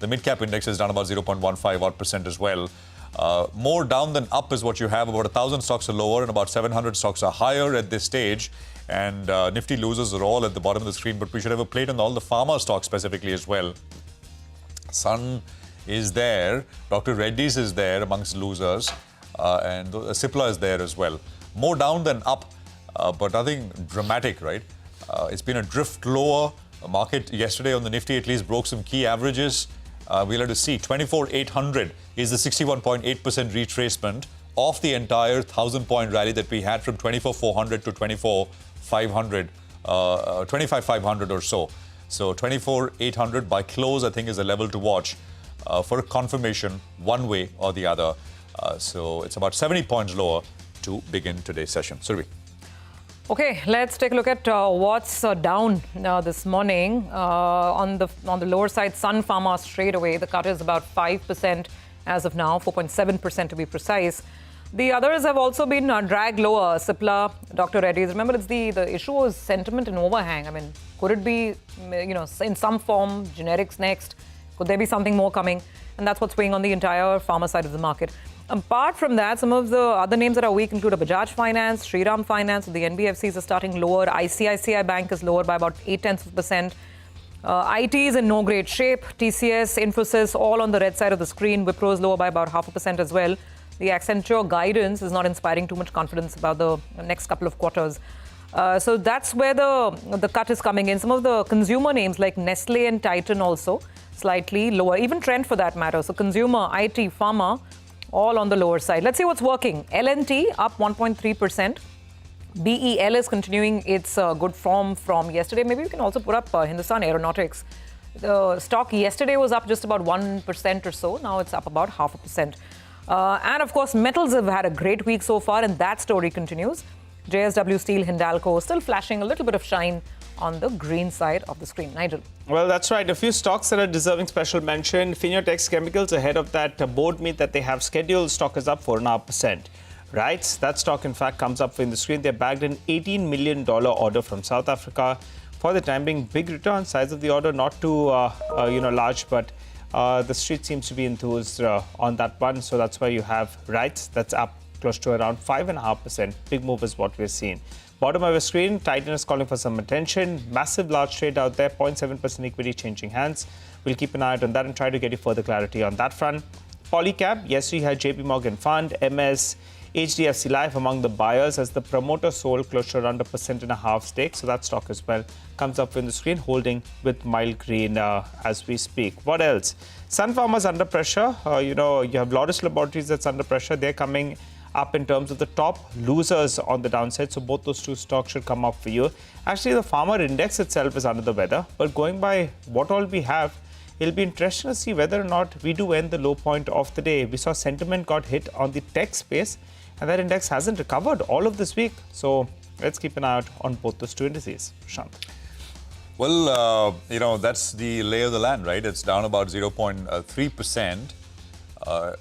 The mid-cap index is down about 0.15% as well. More down than up is what you have. About 1,000 stocks are lower and about 700 stocks are higher at this stage. And Nifty losers are all at the bottom of the screen, but we should have a plate on all the pharma stocks specifically as well. Sun is there, Dr. Reddy's is there amongst losers, and Cipla is there as well. More down than up, but nothing dramatic, right? It's been a drift lower. The market yesterday on the Nifty at least broke some key averages. We'll have to see. 24,800 is the 61.8% retracement of the entire 1,000-point rally that we had from 24,400 to 24,500, 25,500 or so. So 24,800 by close, I think, is a level to watch for a confirmation one way or the other. So it's about 70 points lower to begin today's session. Surabhi. Okay, let's take a look at what's down this morning. On the lower side, Sun Pharma straight away. The cut is about 5% as of now, 4.7% to be precise. The others have also been dragged lower. Cipla, Dr. Reddy's. Remember, it's the issue was sentiment and overhang. I mean, could it be, in some form, generics next? Could there be something more coming? And that's what's weighing on the entire pharma side of the market. Apart from that, some of the other names that are weak include Bajaj Finance, Shriram Finance. The NBFCs are starting lower. ICICI Bank is lower by about 0.8%. IT is in no great shape. TCS, Infosys, all on the red side of the screen. Wipro is lower by about 0.5% as well. The Accenture guidance is not inspiring too much confidence about the next couple of quarters. So that's where the cut is coming in. Some of the consumer names like Nestle and Titan also slightly lower. Even Trent for that matter. So consumer, IT, pharma, all on the lower side. Let's see what's working. L&T up 1.3%. BEL is continuing its good form from yesterday. Maybe we can also put up Hindustan Aeronautics. The stock yesterday was up just about 1% or so. Now it's up about 0.5%. And of course, metals have had a great week so far, and that story continues. JSW Steel, Hindalco still flashing a little bit of shine on the green side of the screen. Nigel. Well, that's right. A few stocks that are deserving special mention. Finiotex Chemicals ahead of that board meet that they have scheduled. Stock is up 4.5%. Right. That stock, in fact, comes up in the screen. They bagged an $18 million order from South Africa. For the time being, big return. Size of the order not too large, but the street seems to be enthused on that one. So that's why you have RITES. That's up close to around 5.5%. Big move is what we're seeing. Bottom of the screen, Titan is calling for some attention. Massive large trade out there, 0.7% equity changing hands. We'll keep an eye out on that and try to get you further clarity on that front. Polycab, yes, we had JP Morgan Fund, MS, HDFC Life among the buyers as the promoter sold close to around 1.5% stake. So that stock as well comes up in the screen, holding with mild green as we speak. What else? Sun Pharma is under pressure. You have Lotus Laboratories that's under pressure. They're coming up in terms of the top losers on the downside. So both those two stocks should come up for you. Actually, the Pharma index itself is under the weather. But going by what all we have, it'll be interesting to see whether or not we do end the low point of the day. We saw sentiment got hit on the tech space, and that index hasn't recovered all of this week. So let's keep an eye out on both those two indices. Shant. Well, that's the lay of the land, right? It's down about 0.3%.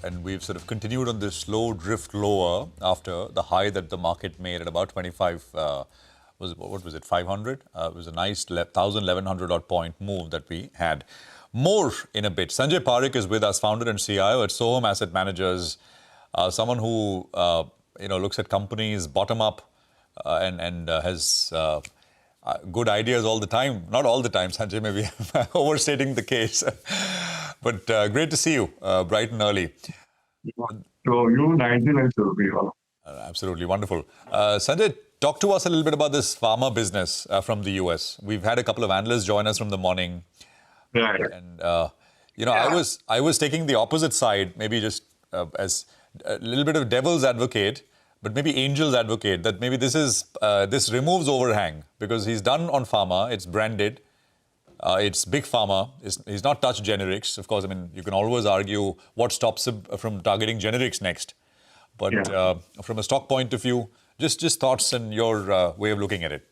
And we've sort of continued on this slow drift lower after the high that the market made at about 25, what was it, 500? It was a nice 1,100 odd point move that we had. More in a bit. Sanjay Parekh is with us, founder and CIO at Soham Asset Managers, someone who looks at companies bottom up and has good ideas all the time. Not all the time, Sanjay, maybe overstating the case. But great to see you bright and early. So you, Nigel, and Surabhi. Absolutely wonderful. Sanjay, talk to us a little bit about this pharma business from the US. We've had a couple of analysts join us from the morning. Right. And, I was taking the opposite side, maybe just as a little bit of devil's advocate, but maybe angel's advocate, that maybe this removes overhang because he's done on pharma, it's branded. It's big pharma. He's not touched generics. Of course, I mean, you can always argue what stops him from targeting generics next. But from a stock point of view, just thoughts and your way of looking at it.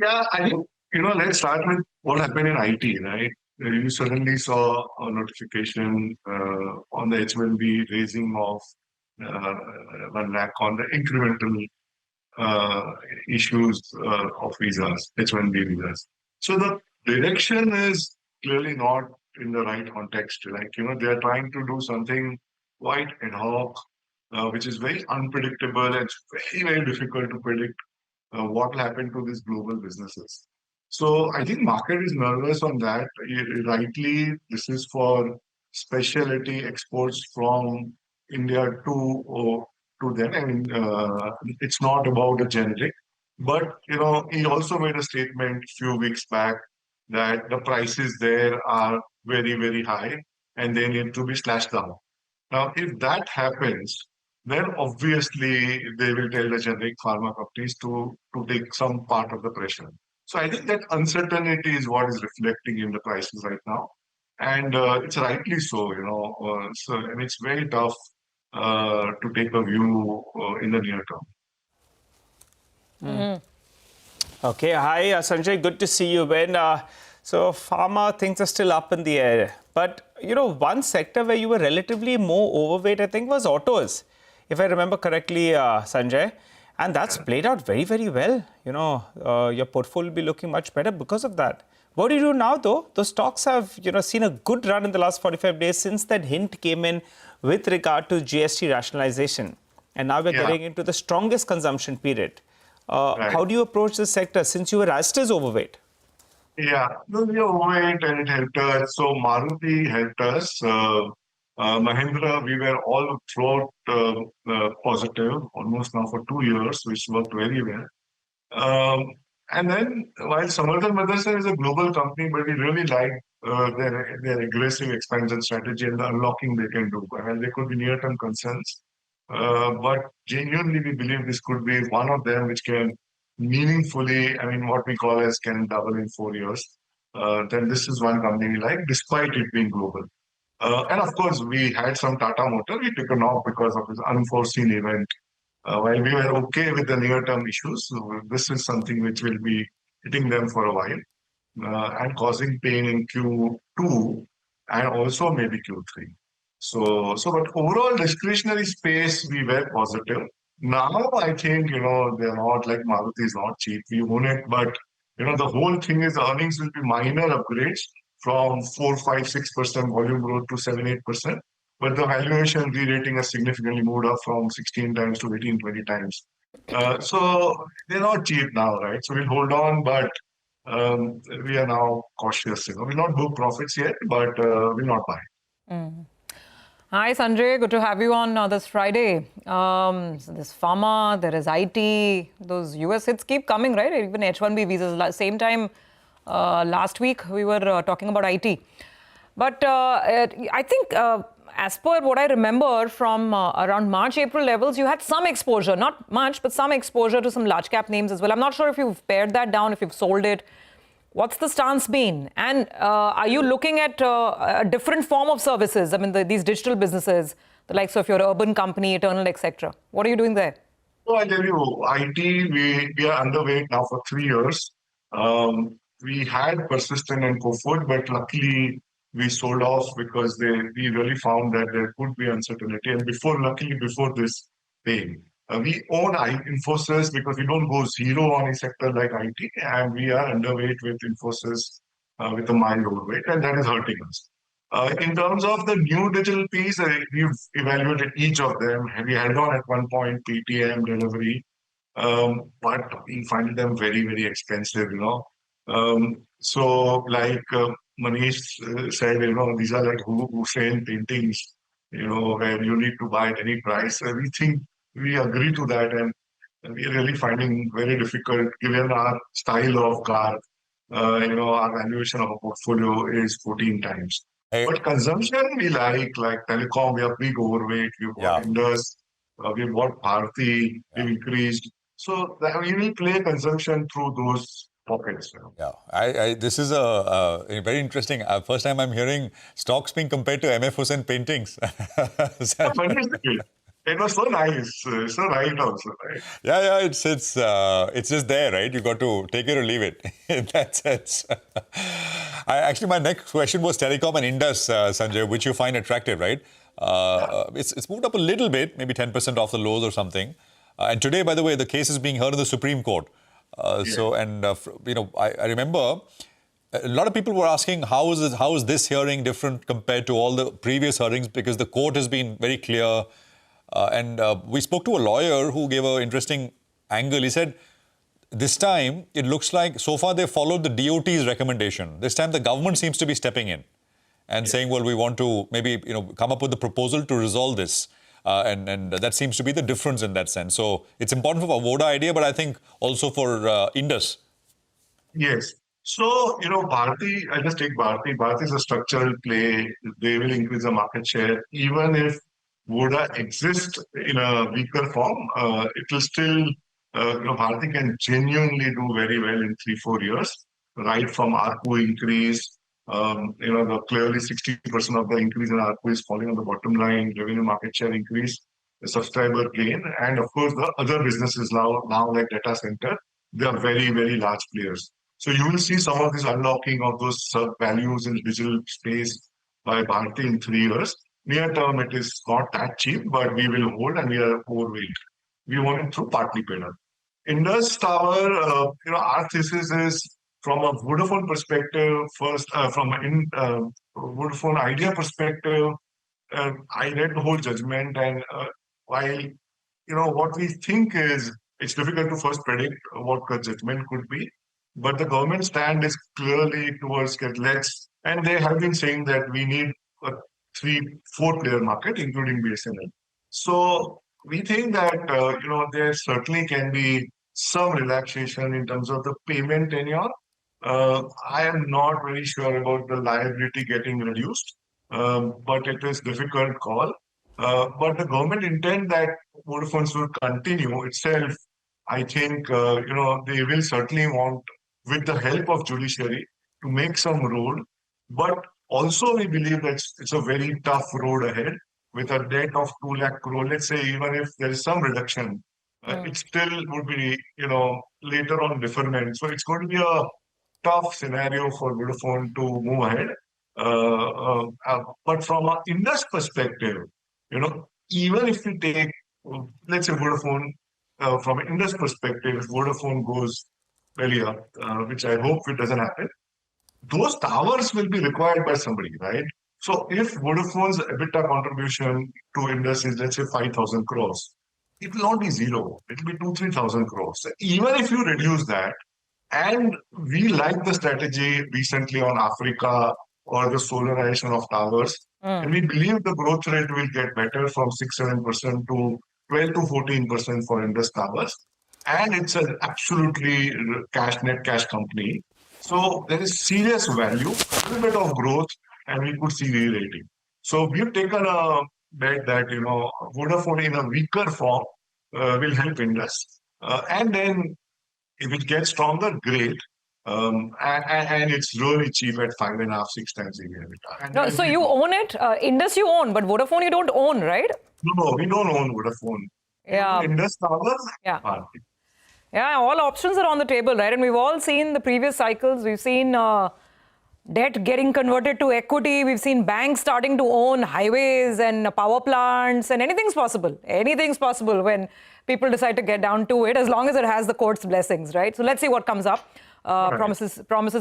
Yeah, I think, let's start with what happened in IT, right? You suddenly saw a notification on the H1B raising of 1 lakh on the incremental issues of visas, H1B visas. So the direction is clearly not in the right context. Like, they are trying to do something quite ad hoc, which is very unpredictable. And it's very, very difficult to predict what will happen to these global businesses. So I think market is nervous on that. Rightly, this is for specialty exports from India to them. I mean, it's not about a generic. But, he also made a statement a few weeks back that the prices there are very, very high and they need to be slashed down. Now, if that happens, then obviously they will tell the generic pharma companies to take some part of the pressure. So I think that uncertainty is what is reflecting in the prices right now. And it's rightly so, and it's very tough to take a view in the near term. Okay, hi Sanjay, good to see you. So pharma things are still up in the air. But, one sector where you were relatively more overweight, I think, was autos, if I remember correctly, Sanjay. And that's played out very, very well. Your portfolio will be looking much better because of that. What do you do now, though? Those stocks have, seen a good run in the last 45 days since that hint came in with regard to GST rationalization. And now we're getting into the strongest consumption period. Right. How do you approach this sector since you were as it is overweight? Yeah, no, we are overweight and it helped us. So Maruti helped us. Mahindra, we were all throughout positive, almost now for 2 years, which worked very well. And then, while Samardhan Motherson is a global company, but we really like their aggressive expansion strategy and the unlocking they can do. And there could be near-term concerns. But genuinely, we believe this could be one of them which can meaningfully, what we call as can double in 4 years. Then this is one company we like, despite it being global. And of course, we had some Tata Motor. We took a knock because of this unforeseen event. While we were okay with the near-term issues, this is something which will be hitting them for a while and causing pain in Q2 and also maybe Q3. But overall discretionary space, we were positive. Now, I think, they're not like Maruti is not cheap. We own it, but, the whole thing is earnings will be minor upgrades from 4, 5, 6% volume growth to 7, 8%. But the valuation re-rating has significantly moved up from 16 times to 18, 20 times. So they're not cheap now, right? So we'll hold on, but we are now cautious. We'll not book profits yet, but we'll not buy. Hi, Sanjay. Good to have you on this Friday. So there's Pharma, there is IT. Those US hits keep coming, right? Even H-1B visas. Same time last week, we were talking about IT. But I think as per what I remember from around March, April levels, you had some exposure, not much, but some exposure to some large cap names as well. I'm not sure if you've pared that down, if you've sold it. What's the stance been? And are you looking at a different form of services? I mean, these digital businesses, the likes of your urban company, Eternal, etc. What are you doing there? So I tell you, IT, we are underweight now for 3 years. We had Persistent and Cofood, but luckily we sold off because we really found that there could be uncertainty. And luckily before this pain. We own Infosys because we don't go zero on a sector like IT, and we are underweight with Infosys with a mild overweight, and that is hurting us. In terms of the new digital piece, we've evaluated each of them. We held on at one point, PTM, delivery, but we find them very, very expensive, So like Manish said, these are like Hussain paintings, where you need to buy at any price. We think we agree to that, and we are really finding very difficult, given our style of car, our valuation of a portfolio is 14 times. But consumption, we like telecom, we are big overweight, we've got Indus, we've got Bharti, we've increased. So we will play consumption through those pockets. Yeah, this is a very interesting. First time I'm hearing stocks being compared to MF Hussain paintings. It was so nice, so right also, right? Yeah, it's just there, right? You got to take it or leave it in that sense. Actually, my next question was telecom and Indus, Sanjay, which you find attractive, right? It's moved up a little bit, maybe 10% off the lows or something. And today, by the way, the case is being heard in the Supreme Court. I remember A lot of people were asking how is this hearing different compared to all the previous hearings, because the court has been very clear. And we spoke to a lawyer who gave an interesting angle. He said, this time it looks like so far they followed the DOT's recommendation. This time the government seems to be stepping in and saying, well, we want to maybe come up with a proposal to resolve this. And that seems to be the difference in that sense. So it's important for Voda idea, but I think also for Indus. Yes. So, Bharti, I just take Bharti. Bharti is a structural play. They will increase the market share. Even if Voda exists in a weaker form, it will still, Bharti can genuinely do very well in 3-4 years, right from ARPU increase. Clearly 60% of the increase in ARPU is falling on the bottom line, revenue market share increase, the subscriber gain, and of course the other businesses now like data center, they are very, very large players. So you will see some of this unlocking of those sub-values in digital space by Bharti in 3 years. Near term, it is not that cheap, but we will hold and we are overweight. We want it through partly paid up. Indus Tower, our thesis is from a Vodafone perspective, first, from a Vodafone idea perspective, I read the whole judgment, and while what we think is it's difficult to first predict what the judgment could be, but the government stand is clearly towards let's, and they have been saying that we need a 3-4 player market, including BSNL. So we think that there certainly can be some relaxation in terms of the payment tenure. I am not very sure about the liability getting reduced, but it is difficult call. But the government intent that Vodafone should continue itself, I think, they will certainly want, with the help of judiciary, to make some road. But also we believe that it's a very tough road ahead with a debt of 2 lakh crore. Let's say even if there is some reduction, it still would be, later on deferment. So it's going to be a tough scenario for Vodafone to move ahead. But from an Indus perspective, even if we take, let's say Vodafone, from an Indus perspective, if Vodafone goes belly up, which I hope it doesn't happen, those towers will be required by somebody, right? So if Vodafone's EBITDA contribution to Indus is, let's say, 5,000 crores, it will not be zero. It will be 2,000-3,000 crores. So even if you reduce that, and we like the strategy recently on Africa or the solarization of towers, and we believe the growth rate will get better from 6-7% to 12-14% for Indus Towers. And it's an absolutely net cash company. So there is serious value, a little bit of growth, and we could see re-rating. So we've taken a bet that, Vodafone in a weaker form will help Indus. And then if it gets stronger, great. And it's really cheap at 5.5-6 times EBITDA. No, so you own it? Indus you own, but Vodafone you don't own, right? No, we don't own Vodafone. Yeah. Indus Towers, yeah. Bharti. Yeah, all options are on the table, right? And we've all seen the previous cycles. We've seen debt getting converted to equity. We've seen banks starting to own highways and power plants, and anything's possible. Anything's possible when people decide to get down to it, as long as it has the court's blessings, right? So let's see what comes up. Promises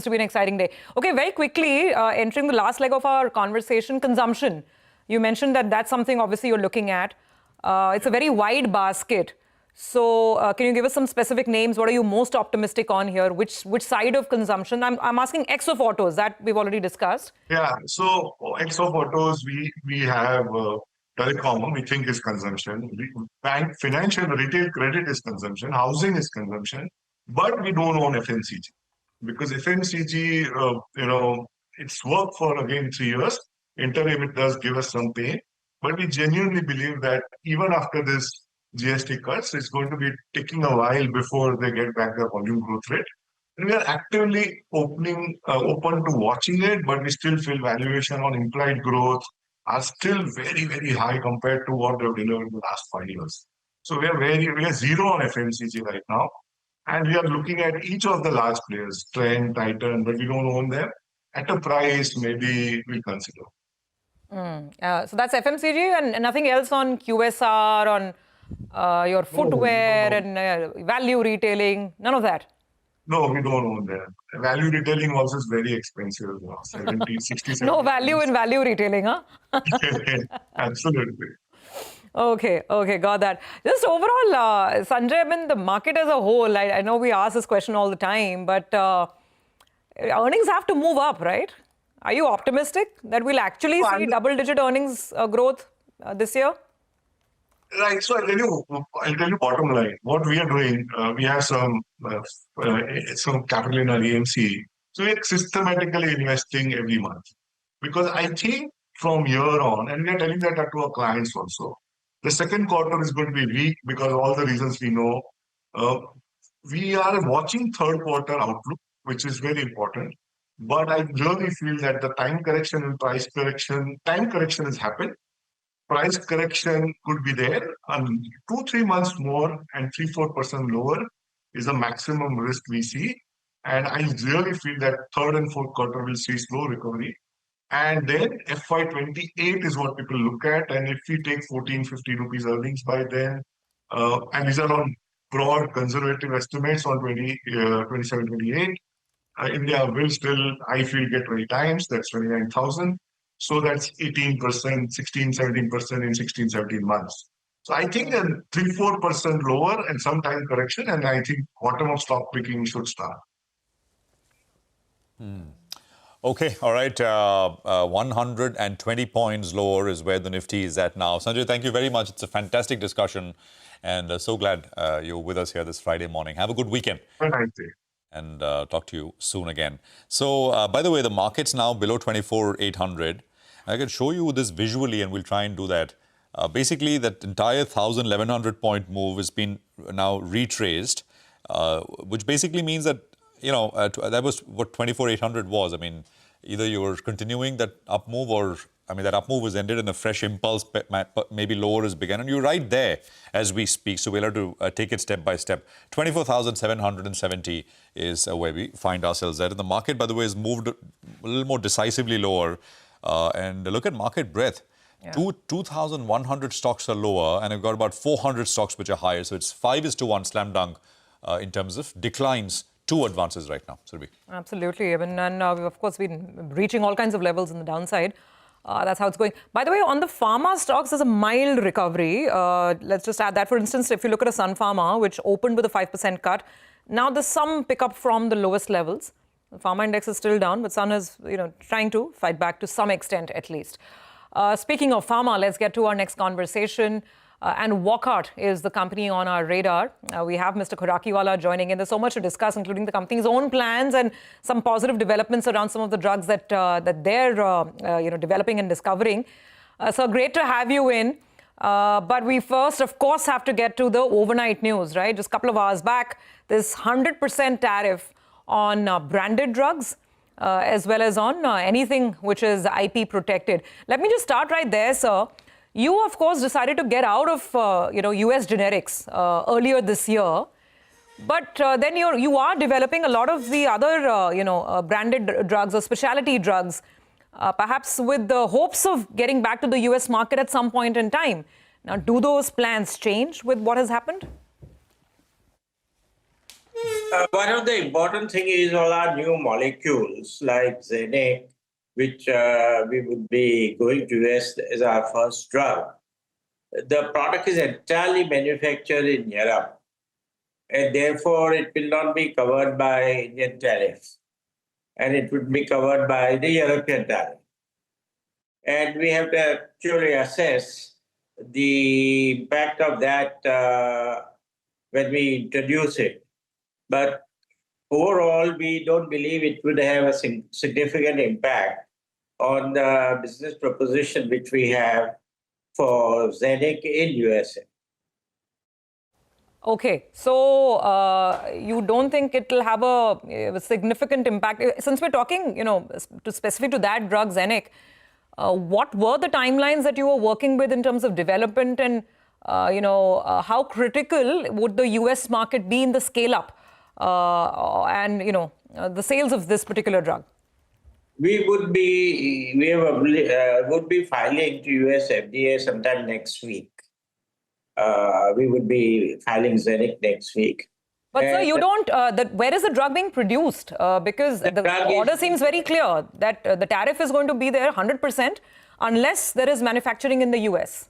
to be an exciting day. Okay, very quickly, entering the last leg of our conversation, consumption. You mentioned that that's something obviously you're looking at. It's a very wide basket. So can you give us some specific names? What are you most optimistic on here? Which side of consumption? I'm asking X of autos, that we've already discussed. Yeah, so X of autos, we have telecom, we think is consumption. Bank, financial, retail credit is consumption. Housing is consumption. But we don't own FMCG. Because FMCG, it's worked for, again, 3 years. Interim, it does give us some pain. But we genuinely believe that even after this GST cuts, it's going to be taking a while before they get back their volume growth rate. And we are actively open to watching it, but we still feel valuation on implied growth are still very, very high compared to what they've delivered in the last 5 years. So we are zero on FMCG right now. And we are looking at each of the large players, Trend, Titan, but we don't own them. At a price, maybe we'll consider. So that's FMCG and nothing else on QSR, on your footwear and value retailing, none of that? No, we don't own them. Value retailing also is very expensive. 70, 60, No 70. value in value retailing, huh? Absolutely. Okay, got that. Just overall, Sanjay, I mean, the market as a whole, I know we ask this question all the time, but earnings have to move up, right? Are you optimistic that we'll actually see double-digit earnings growth this year? Right. So I'll tell you bottom line. What we are doing, we have some capital in our AMC. So we're systematically investing every month. Because I think from here on, and we are telling that to our clients also, the second quarter is going to be weak because all the reasons we know. Uh, we are watching third quarter outlook, which is very important. But I really feel that the time correction and time correction has happened. Price correction could be there, and 2-3 months more and 3-4% lower is the maximum risk we see. And I really feel that third and fourth quarter will see slow recovery. And then FY28 is what people look at. And if we take 14-15 rupees earnings by then, and these are on broad conservative estimates on 27-28, India will still, I feel, get 20 times. That's 29,000. So that's 18%, 16, 17% in 16, 17 months. So I think a 3-4% lower and some time correction, and I think bottom of stock picking should start. Okay, all right. 120 points lower is where the Nifty is at now. Sanjay, thank you very much. It's a fantastic discussion, and so glad you're with us here this Friday morning. Have a good weekend. Have a nice day. And talk to you soon again. So, by the way, the market's now below 24,800. I can show you this visually, and we'll try and do that. Basically, that entire 1,100 point move has been now retraced, which basically means that, that was what 24,800 was. I mean, either you were continuing that up move or, that up move was ended and a fresh impulse, maybe lower is begun. And you're right there as we speak. So we'll have to take it step by step. 24,770 is where we find ourselves at. And the market, by the way, has moved a little more decisively lower. And look at market breadth. Yeah. 2,100 stocks are lower, and I've got about 400 stocks which are higher. So it's 5:1 slam dunk in terms of declines. 2 advances right now, Surbhi. Absolutely. And we've, of course, been reaching all kinds of levels in the downside. That's how it's going. By the way, on the pharma stocks, there's a mild recovery. Let's just add that. For instance, if you look at a Sun Pharma, which opened with a 5% cut, now there's some pickup from the lowest levels. The pharma index is still down, but Sun is, trying to fight back to some extent, at least. Speaking of pharma, let's get to our next conversation. And Wockhardt is the company on our radar. We have Mr. Khurakiwala joining in. There's so much to discuss, including the company's own plans and some positive developments around some of the drugs that they're developing and discovering. So great to have you in. But we first, of course, have to get to the overnight news, right? Just a couple of hours back, this 100% tariff on branded drugs, as well as on anything which is IP protected. Let me just start right there, sir. You, of course, decided to get out of, US generics earlier this year. But then you are developing a lot of the other, branded drugs or specialty drugs, perhaps with the hopes of getting back to the US market at some point in time. Now, do those plans change with what has happened? One of the important things is all our new molecules like Zenec, which we would be going to US as our first drug. The product is entirely manufactured in Europe, and therefore it will not be covered by Indian tariffs, and it would be covered by the European tariff. And we have to actually assess the impact of that when we introduce it. But overall, we don't believe it would have a significant impact on the business proposition which we have for Zenec in USA. Okay, so you don't think it will have a significant impact? Since we're talking, specific to that drug, Zenec, what were the timelines that you were working with in terms of development, and how critical would the US market be in the scale-up and the sales of this particular drug? We would be filing to US FDA sometime next week. We would be filing Zenec next week. But sir, you don't, where is the drug being produced? Because the order seems very clear that the tariff is going to be there 100% unless there is manufacturing in the US.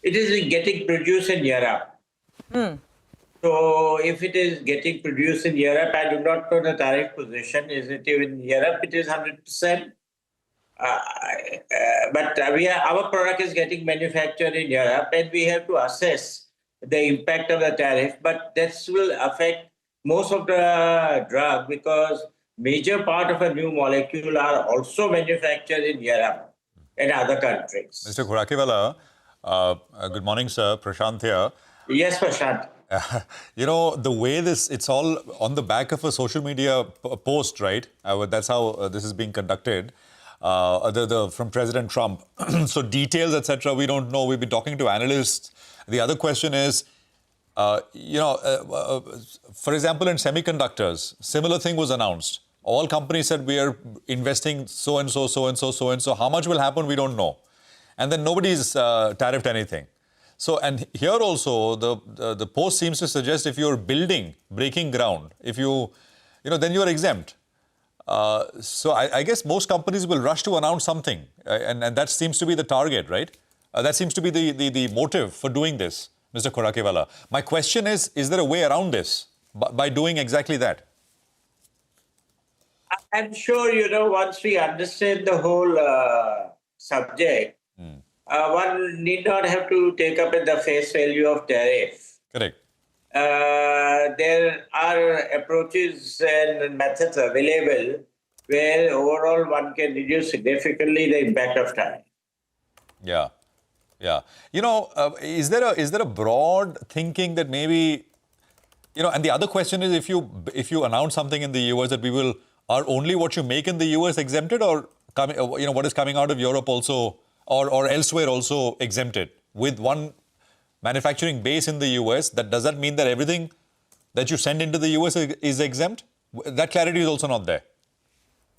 It is getting produced in Europe. So if it is getting produced in Europe, I do not know the tariff position. Is it even in Europe? It is 100%. But our product is getting manufactured in Europe, and we have to assess the impact of the tariff. But this will affect most of the drug because major part of a new molecule are also manufactured in Europe and other countries. Mr. Khurakiwala, good morning, sir. Prashant here. Yes, Prashant. You know, the way it's all on the back of a social media post, right? That's how this is being conducted. From President Trump. So details, etc., we don't know. We've been talking to analysts. The other question is, for example, in semiconductors, similar thing was announced. All companies said we are investing so-and-so, so-and-so, so-and-so. How much will happen, we don't know. And then nobody's tariffed anything. So, and here also, the post seems to suggest if you're breaking ground, if then you're exempt. So I guess most companies will rush to announce something, and that seems to be the target, right? That seems to be the motive for doing this, Mr. Khurakiwala. My question is there a way around this by doing exactly that? I'm sure, once we understand the whole subject, one need not have to take up at the face value of tariff. Correct. There are approaches and methods available where overall one can reduce significantly the impact of tariff. Yeah. Is there a broad thinking that maybe, and the other question is if you announce something in the US that are only what you make in the US exempted, or what is coming out of Europe also or elsewhere also exempted with one manufacturing base in the US, does that mean that everything that you send into the US is exempt? That clarity is also not there.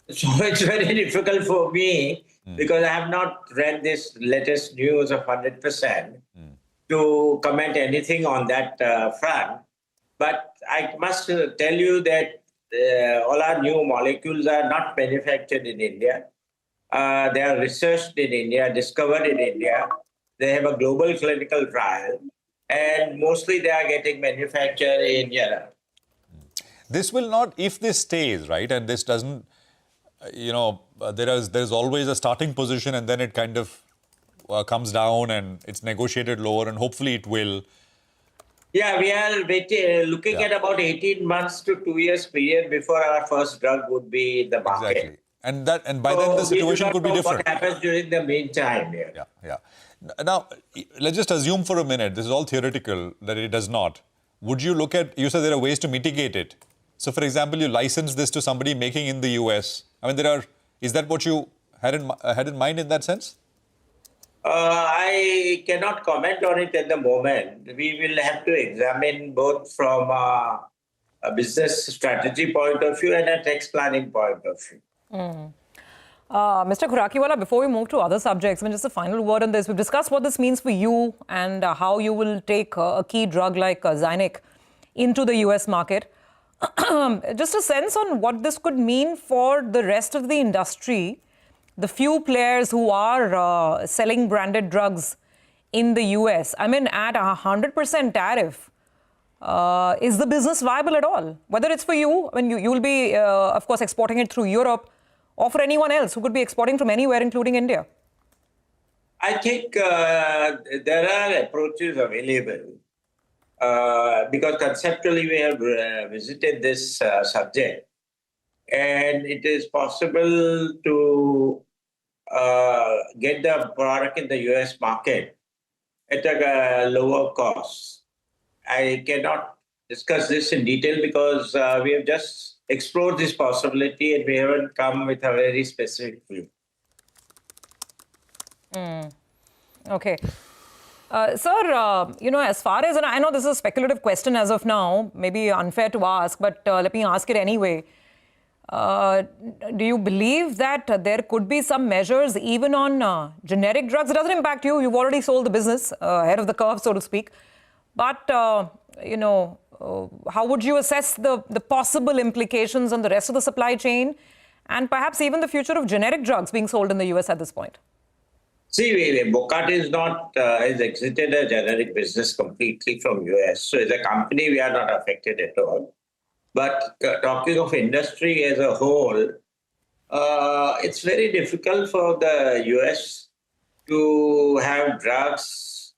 So it's very difficult for me because I have not read this latest news of 100% to comment anything on that front. But I must tell you that all our new molecules are not manufactured in India. They are researched in India, discovered in India. They have a global clinical trial, and mostly they are getting manufactured in Europe. This will not, if this stays, right, and this doesn't, there's always a starting position and then it kind of comes down and it's negotiated lower, and hopefully it will. Yeah, we are looking at about 18 months to 2 years period before our first drug would be in the market. Exactly. And by then the situation could be different. What happens during the meantime? Yeah. Now, let's just assume for a minute, this is all theoretical, that it does not. Would you look at, you said there are ways to mitigate it. So, for example, you license this to somebody making in the US. I mean, is that what you had in mind in that sense? I cannot comment on it at the moment. We will have to examine both from a business strategy point of view and a tax planning point of view. Mr. Khurakiwala, before we move to other subjects, just a final word on this. We've discussed what this means for you and how you will take a key drug like Zynic into the US market. Just a sense on what this could mean for the rest of the industry, the few players who are selling branded drugs in the US. I mean, at 100% tariff, is the business viable at all? Whether it's for you, I mean, you will be, of course, exporting it through Europe, or for anyone else who could be exporting from anywhere, including India? I think there are approaches available because conceptually we have visited this subject, and it is possible to get the product in the US market at a lower cost. I cannot discuss this in detail because we have just explored this possibility and we haven't come with a very specific view. Okay. Sir, as far as, and I know this is a speculative question as of now, maybe unfair to ask, but let me ask it anyway. Do you believe that there could be some measures even on generic drugs? It doesn't impact you. You've already sold the business ahead of the curve, so to speak. But, how would you assess the possible implications on the rest of the supply chain and perhaps even the future of generic drugs being sold in the US at this point? See, really, Bocart is not has exited a generic business completely from US. So as a company, we are not affected at all. But talking of industry as a whole, it's very difficult for the US to have drugs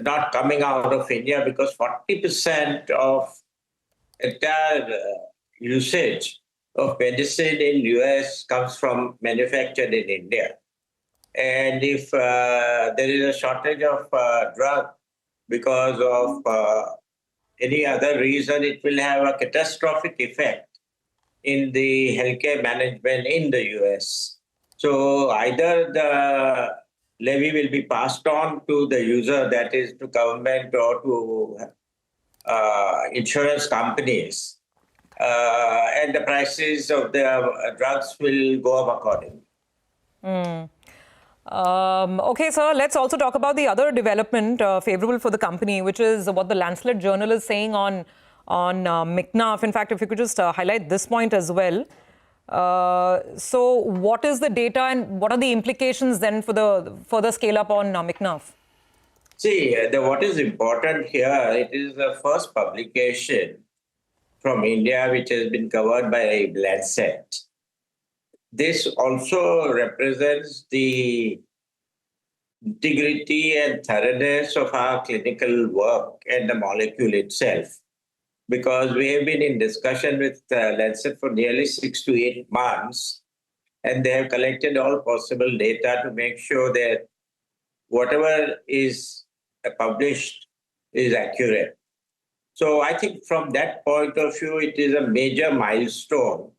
not coming out of India because 40% of entire usage of medicine in US comes from manufactured in India. And if there is a shortage of drug because of any other reason, it will have a catastrophic effect in the healthcare management in the US. So either the levy will be passed on to the user, that is to government or to insurance companies, and the prices of the drugs will go up accordingly. Okay, sir, let's also talk about the other development favorable for the company, which is what the Lancet Journal is saying on McNuff. In fact, if you could just highlight this point as well. So what is the data and what are the implications then for the further scale up on McNuff? See, what is important here, it is the first publication from India which has been covered by Lancet. This also represents the integrity and thoroughness of our clinical work and the molecule itself. Because we have been in discussion with Lancet for nearly 6 to 8 months, and they have collected all possible data to make sure that whatever is published is accurate. So I think from that point of view, it is a major milestone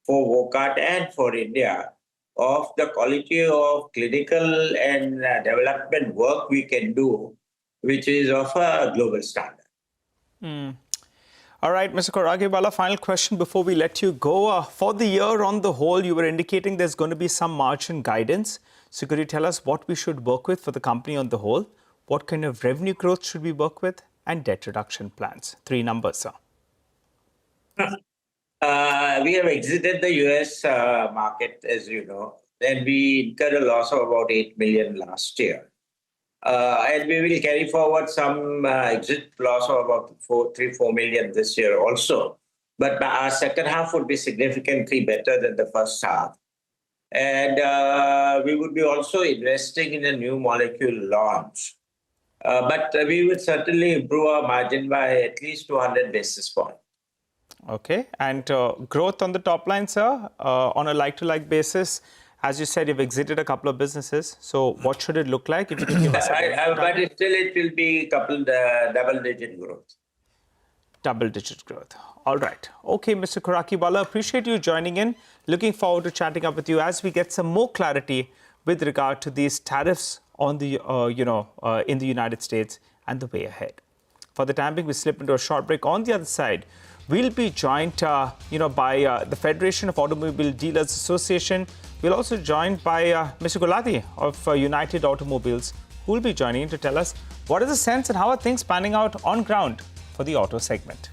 for Wokat and for India of the quality of clinical and development work we can do, which is of a global standard. All right, Mr. Koragiwala, final question before we let you go. For the year on the whole, you were indicating there's going to be some margin guidance. So could you tell us what we should work with for the company on the whole? What kind of revenue growth should we work with? And debt reduction plans? 3 numbers, sir. We have exited the US market, as you know, and we incurred a loss of about 8 million last year. And we will carry forward some exit loss of about 4 million this year also. But our second half would be significantly better than the first half. And we would be also investing in a new molecule launch. But we would certainly improve our margin by at least 200 basis points. Okay. And growth on the top line, sir, on a like-to-like basis, as you said, you've exited a couple of businesses. So what should it look like? If you can give us but still, it will be double-digit growth. Double-digit growth. All right. Okay, Mr. Koragiwala, appreciate you joining in. Looking forward to chatting up with you as we get some more clarity with regard to these tariffs on the, in the United States and the way ahead. For the time being, we slip into a short break. On the other side, we'll be joined, by the Federation of Automobile Dealers Association. We'll also joined by Mr. Gulati of United Automobiles, who will be joining in to tell us what is the sense and how are things panning out on ground for the auto segment.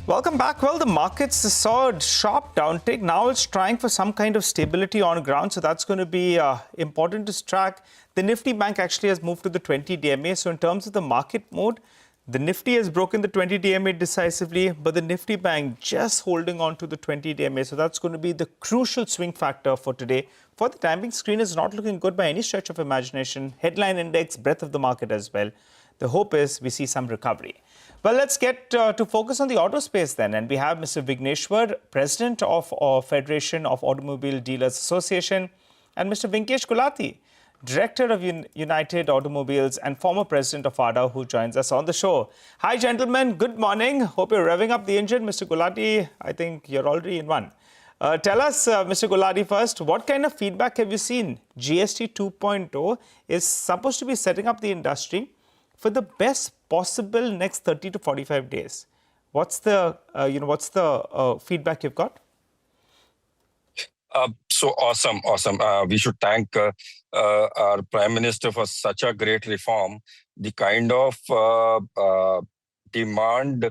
Welcome back. Well, the markets saw a sharp downtick. Now it's trying for some kind of stability on ground. So that's going to be important to track. The Nifty Bank actually has moved to the 20 DMA. So in terms of the market mode, the Nifty has broken the 20 DMA decisively, but the Nifty Bank just holding on to the 20 DMA. So that's going to be the crucial swing factor for today. For the time being, screen is not looking good by any stretch of imagination. Headline index, breadth of the market as well. The hope is we see some recovery. Well, let's get to focus on the auto space then. And we have Mr. Vigneshwar, President of Federation of Automobile Dealers Association, and Mr. Vinkesh Gulati, Director of United Automobiles and former President of ADA, who joins us on the show. Hi, gentlemen. Good morning. Hope you're revving up the engine. Mr. Gulati, I think you're already in one. Tell us, Mr. Gulati, first, what kind of feedback have you seen? GST 2.0 is supposed to be setting up the industry for the best possible next 30 to 45 days. What's the feedback you've got? So awesome. We should thank our Prime Minister for such a great reform. The kind of demand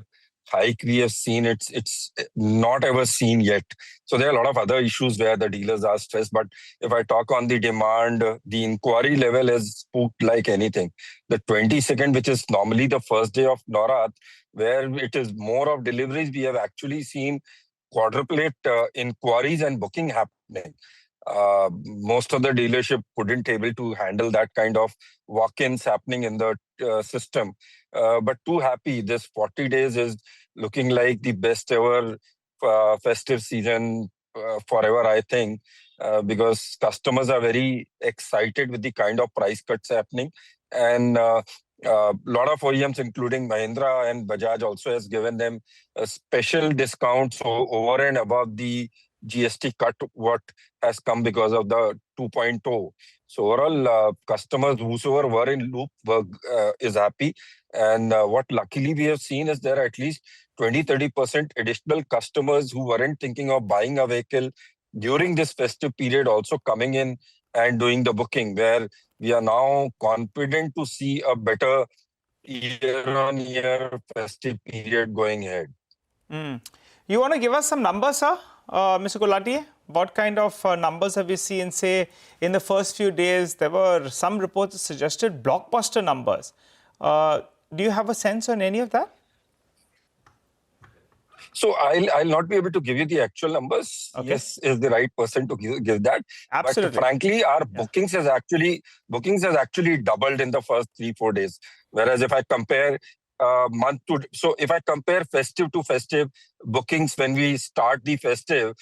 hike we have seen, it's not ever seen yet. So there are a lot of other issues where the dealers are stressed. But if I talk on the demand, the inquiry level is spooked like anything. The 22nd, which is normally the first day of Navrat, where it is more of deliveries, we have actually seen quadruplet inquiries and booking happening. Most of the dealership couldn't able to handle that kind of walk-ins happening in the system. But too happy, this 40 days is looking like the best ever festive season forever, I think, because customers are very excited with the kind of price cuts happening. And a lot of OEMs, including Mahindra and Bajaj, also has given them a special discounts over and above the GST cut what has come because of the 2.0. So overall, customers, whosoever were in loop, is happy. And what luckily we have seen is there are at least 20-30% additional customers who weren't thinking of buying a vehicle during this festive period also coming in and doing the booking, where we are now confident to see a better year-on-year festive period going ahead. You want to give us some numbers, sir? Mr. Gulati, what kind of numbers have you seen, say, in the first few days? There were some reports that suggested blockbuster numbers. Do you have a sense on any of that? So I'll not be able to give you the actual numbers. Okay. Yes, is the right person to give that. Absolutely. But frankly, our bookings has actually doubled in the first 3-4 days. Whereas if I compare if I compare festive to festive bookings, when we start the festive,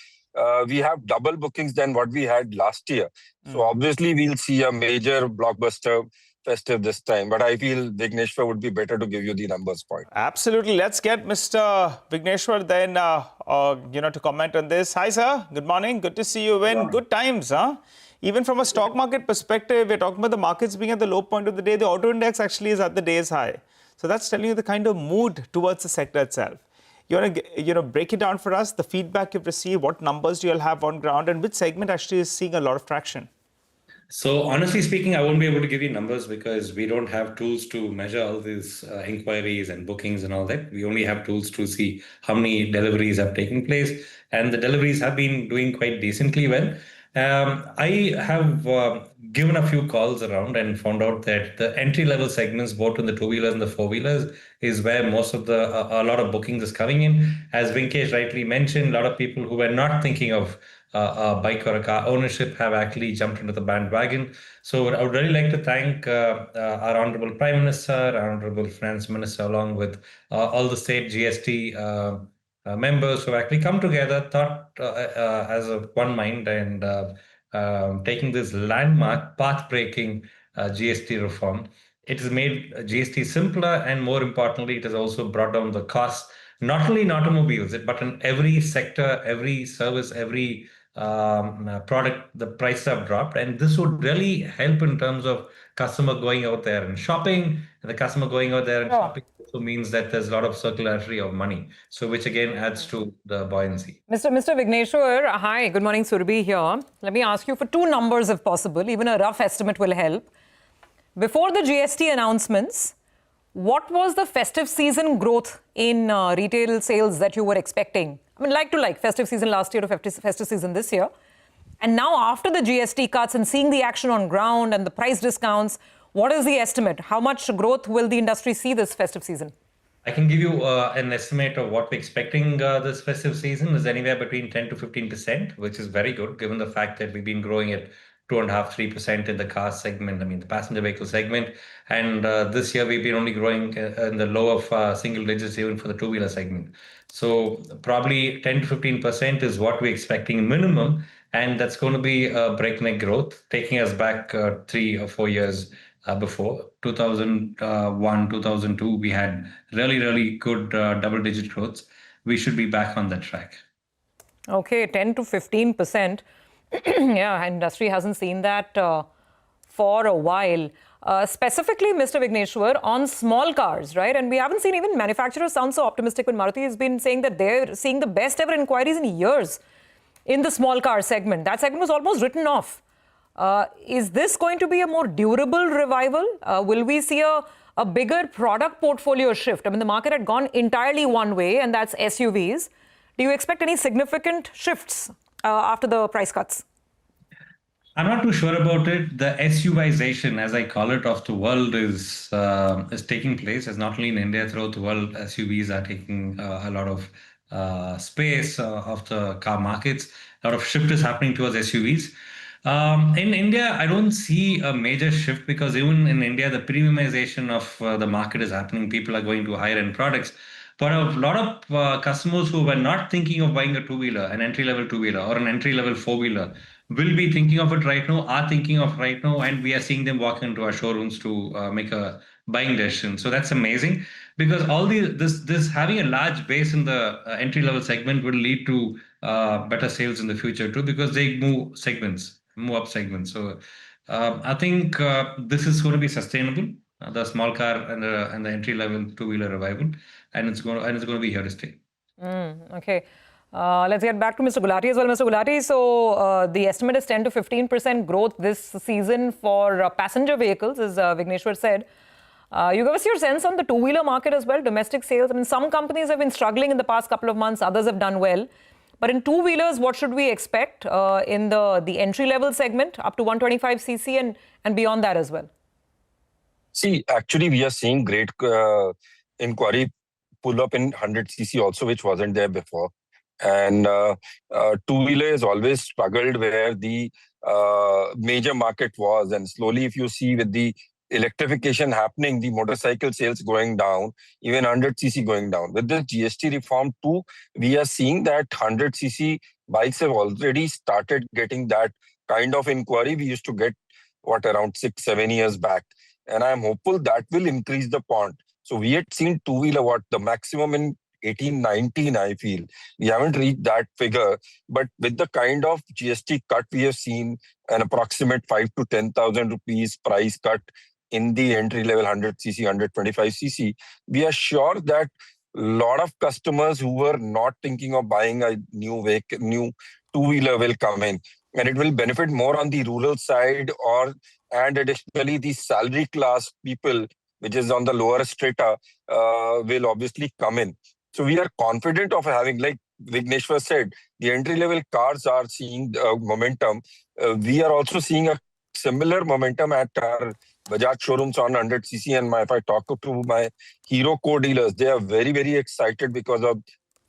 we have double bookings than what we had last year. So obviously we'll see a major blockbuster festive this time. But I feel Vigneshwar would be better to give you the numbers point. Absolutely. Let's get Mr. Vigneshwar then, to comment on this. Hi, sir. Good morning. Good to see you in good times, huh? Even from a stock market perspective, we're talking about the markets being at the low point of the day. The auto index actually is at the day's high. So that's telling you the kind of mood towards the sector itself. You want to break it down for us, the feedback you've received, what numbers do you all have on ground, and which segment actually is seeing a lot of traction? So honestly speaking, I won't be able to give you numbers because we don't have tools to measure all these inquiries and bookings and all that. We only have tools to see how many deliveries have taken place, and the deliveries have been doing quite decently well. I have given a few calls around and found out that the entry-level segments, both in the two-wheelers and the four-wheelers, is where most of a lot of bookings is coming in. As Vinkesh rightly mentioned, a lot of people who were not thinking of a bike or a car ownership have actually jumped into the bandwagon. So I would really like to thank our Honorable Prime Minister, our Honorable Finance Minister, along with all the state GST members who have actually come together, thought as of one mind, and taking this landmark, path-breaking GST reform. It has made GST simpler, and more importantly, it has also brought down the costs, not only in automobiles, but in every sector, every service, every product, the prices have dropped. And this would really help in terms of customer going out there and shopping, and the customer going out there and shopping also means that there's a lot of circularity of money, so which again adds to the buoyancy. Mr. Vigneshwar, hi, good morning, Surabhi here. Let me ask you for two numbers if possible, even a rough estimate will help. Before the GST announcements, what was the festive season growth in retail sales that you were expecting? I mean, like to like, festive season last year to festive season this year. And now after the GST cuts and seeing the action on ground and the price discounts, what is the estimate? How much growth will the industry see this festive season? I can give you an estimate of what we're expecting this festive season is anywhere between 10 to 15%, which is very good given the fact that we've been growing at 2.5–3% in the car segment, I mean the passenger vehicle segment. And this year we've been only growing in the low of single digits even for the two-wheeler segment. So probably 10 to 15% is what we're expecting minimum. And that's going to be a breakneck growth, taking us back 3 or 4 years before. 2001, 2002, we had really good double-digit growths. We should be back on that track. Okay, 10 to 15%. Yeah, industry hasn't seen that for a while. Specifically, Mr. Vigneshwar, on small cars, right? And we haven't seen even manufacturers sound so optimistic when Maruti has been saying that they're seeing the best ever inquiries in years in the small car segment. That segment was almost written off. Is this going to be a more durable revival? Will we see a bigger product portfolio shift? I mean, the market had gone entirely one way, and that's SUVs. Do you expect any significant shifts after the price cuts? I'm not too sure about it. The SUVization, as I call it, of the world is taking place. As not only in India, throughout the world, SUVs are taking a lot of space of the car markets. A lot of shift is happening towards SUVs. In India, I don't see a major shift because even in India, the premiumization of the market is happening. People are going to higher end products. But a lot of customers who were not thinking of buying a two-wheeler, an entry-level two-wheeler or an entry-level four-wheeler, will be thinking of it right now, are thinking of right now, and we are seeing them walk into our showrooms to make a buying decision. So that's amazing because all this having a large base in the entry-level segment will lead to better sales in the future too because they move up segments. So I think this is going to be sustainable. The small car and the entry-level two-wheeler revival, and it's going to be here to stay. Okay. Let's get back to Mr. Gulati as well. Mr. Gulati, so the estimate is 10 to 15% growth this season for passenger vehicles, as Vigneshwar said. You give us your sense on the two-wheeler market as well, domestic sales. I mean, some companies have been struggling in the past couple of months, others have done well. But in two-wheelers, what should we expect in the entry-level segment up to 125cc and beyond that as well? See, actually, we are seeing great inquiry pull up in 100cc also, which wasn't there before. And two-wheeler has always struggled where the major market was. And slowly, if you see with the electrification happening, the motorcycle sales going down, even 100cc going down. With the GST reform too, we are seeing that 100cc bikes have already started getting that kind of inquiry we used to get, around 6-7 years back. And I'm hopeful that will increase the pond. So we had seen two-wheeler, the maximum in 18-19, I feel. We haven't reached that figure. But with the kind of GST cut we have seen, an approximate 5,000 to 10,000 rupees price cut in the entry-level 100cc, 125cc, we are sure that a lot of customers who were not thinking of buying a new vehicle, new two-wheeler will come in. And it will benefit more on the rural side and additionally the salary class people, which is on the lower strata, will obviously come in. So we are confident of having, like Vigneshwar said, the entry-level cars are seeing momentum. We are also seeing a similar momentum at our Bajaj showrooms on 100cc. And if I talk to my Hero co-dealers, they are very, very excited because of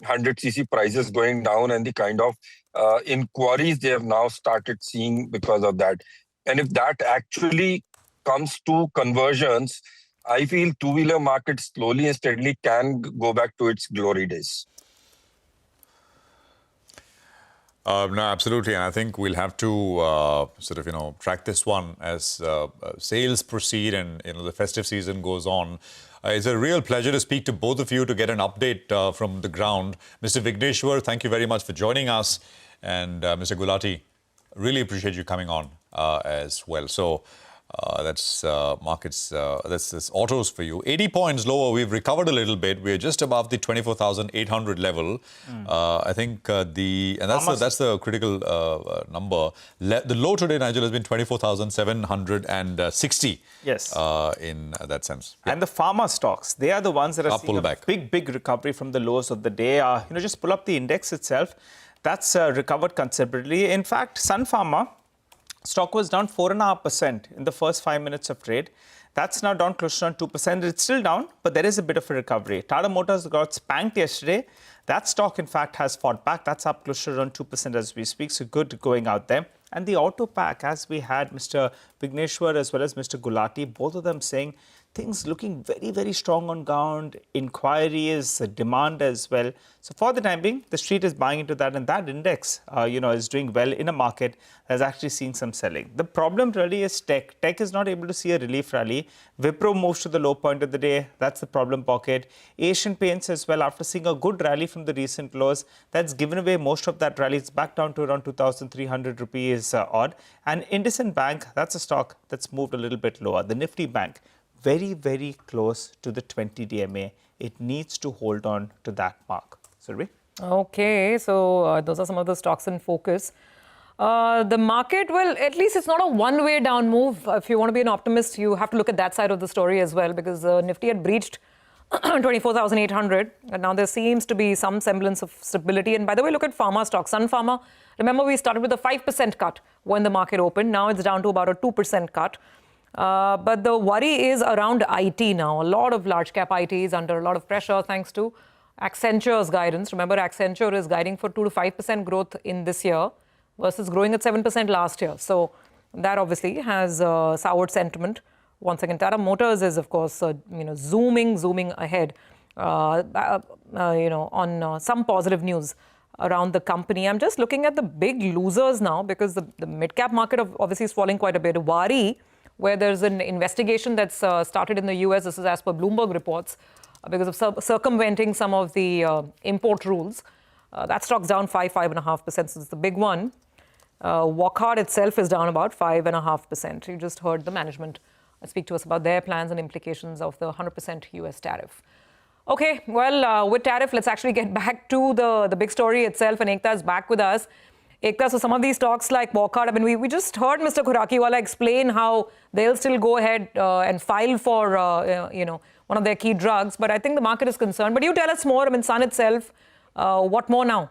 100cc prices going down and the kind of inquiries they have now started seeing because of that. And if that actually comes to conversions, I feel two-wheeler market slowly and steadily can go back to its glory days. No, absolutely. And I think we'll have to track this one as sales proceed and the festive season goes on. It's a real pleasure to speak to both of you to get an update from the ground. Mr. Vigneshwar, thank you very much for joining us. And Mr. Gulati, really appreciate you coming on as well. So That's markets, that's autos for you. 80 points lower. We've recovered a little bit. We're just above the 24,800 level. I think that's the critical number. The low today, Nigel, has been 24,760. Yes. In that sense. And the pharma stocks, they are the ones that are seeing a big recovery from the lows of the day. Just pull up the index itself. That's recovered considerably. In fact, Sun Pharma stock was down 4.5% in the first 5 minutes of trade. That's now down close to 2%. It's still down, but there is a bit of a recovery. Tata Motors got spanked yesterday. That stock, in fact, has fought back. That's up close to around 2% as we speak. So good going out there. And the auto pack, as we had Mr. Vigneshwar as well as Mr. Gulati, both of them saying things looking very, very strong on ground, inquiries, demand as well. So for the time being, the street is buying into that, and that index, is doing well in a market that's actually seeing some selling. The problem really is tech. Tech is not able to see a relief rally. Wipro moves to the low point of the day. That's the problem pocket. Asian Paints as well, after seeing a good rally from the recent lows, that's given away most of that rally. It's back down to around 2,300 rupees odd. And IndusInd Bank, that's a stock that's moved a little bit lower. The Nifty Bank, very, very close to the 20 DMA. It needs to hold on to that mark. Surabhi? Okay, so those are some of the stocks in focus. The market, well, at least it's not a one-way down move. If you want to be an optimist, you have to look at that side of the story as well, because Nifty had breached 24,800, and now there seems to be some semblance of stability. And by the way, look at pharma stocks. Sun Pharma, remember we started with a 5% cut when the market opened. Now it's down to about a 2% cut. But the worry is around IT now. A lot of large cap IT is under a lot of pressure thanks to Accenture's guidance. Remember, Accenture is guiding for 2 to 5% growth in this year versus growing at 7% last year. So that obviously has soured sentiment. Once again, Tata Motors is, of course, zooming ahead, on some positive news around the company. I'm just looking at the big losers now because the mid-cap market obviously is falling quite a bit. Wari, where there's an investigation that's started in the US, this is as per Bloomberg reports, because of circumventing some of the import rules. That stock's down 5.5%, so it's the big one. Wockhardt itself is down about 5.5%. You just heard the management speak to us about their plans and implications of the 100% US tariff. Okay, well, with tariff, let's actually get back to the big story itself, and Ekta is back with us. Ekta, so some of these stocks like Wockhardt, I mean, we just heard Mr. Khurakiwala explain how they'll still go ahead and file for, one of their key drugs, but I think the market is concerned. But you tell us more, I mean, Sun itself, what more now?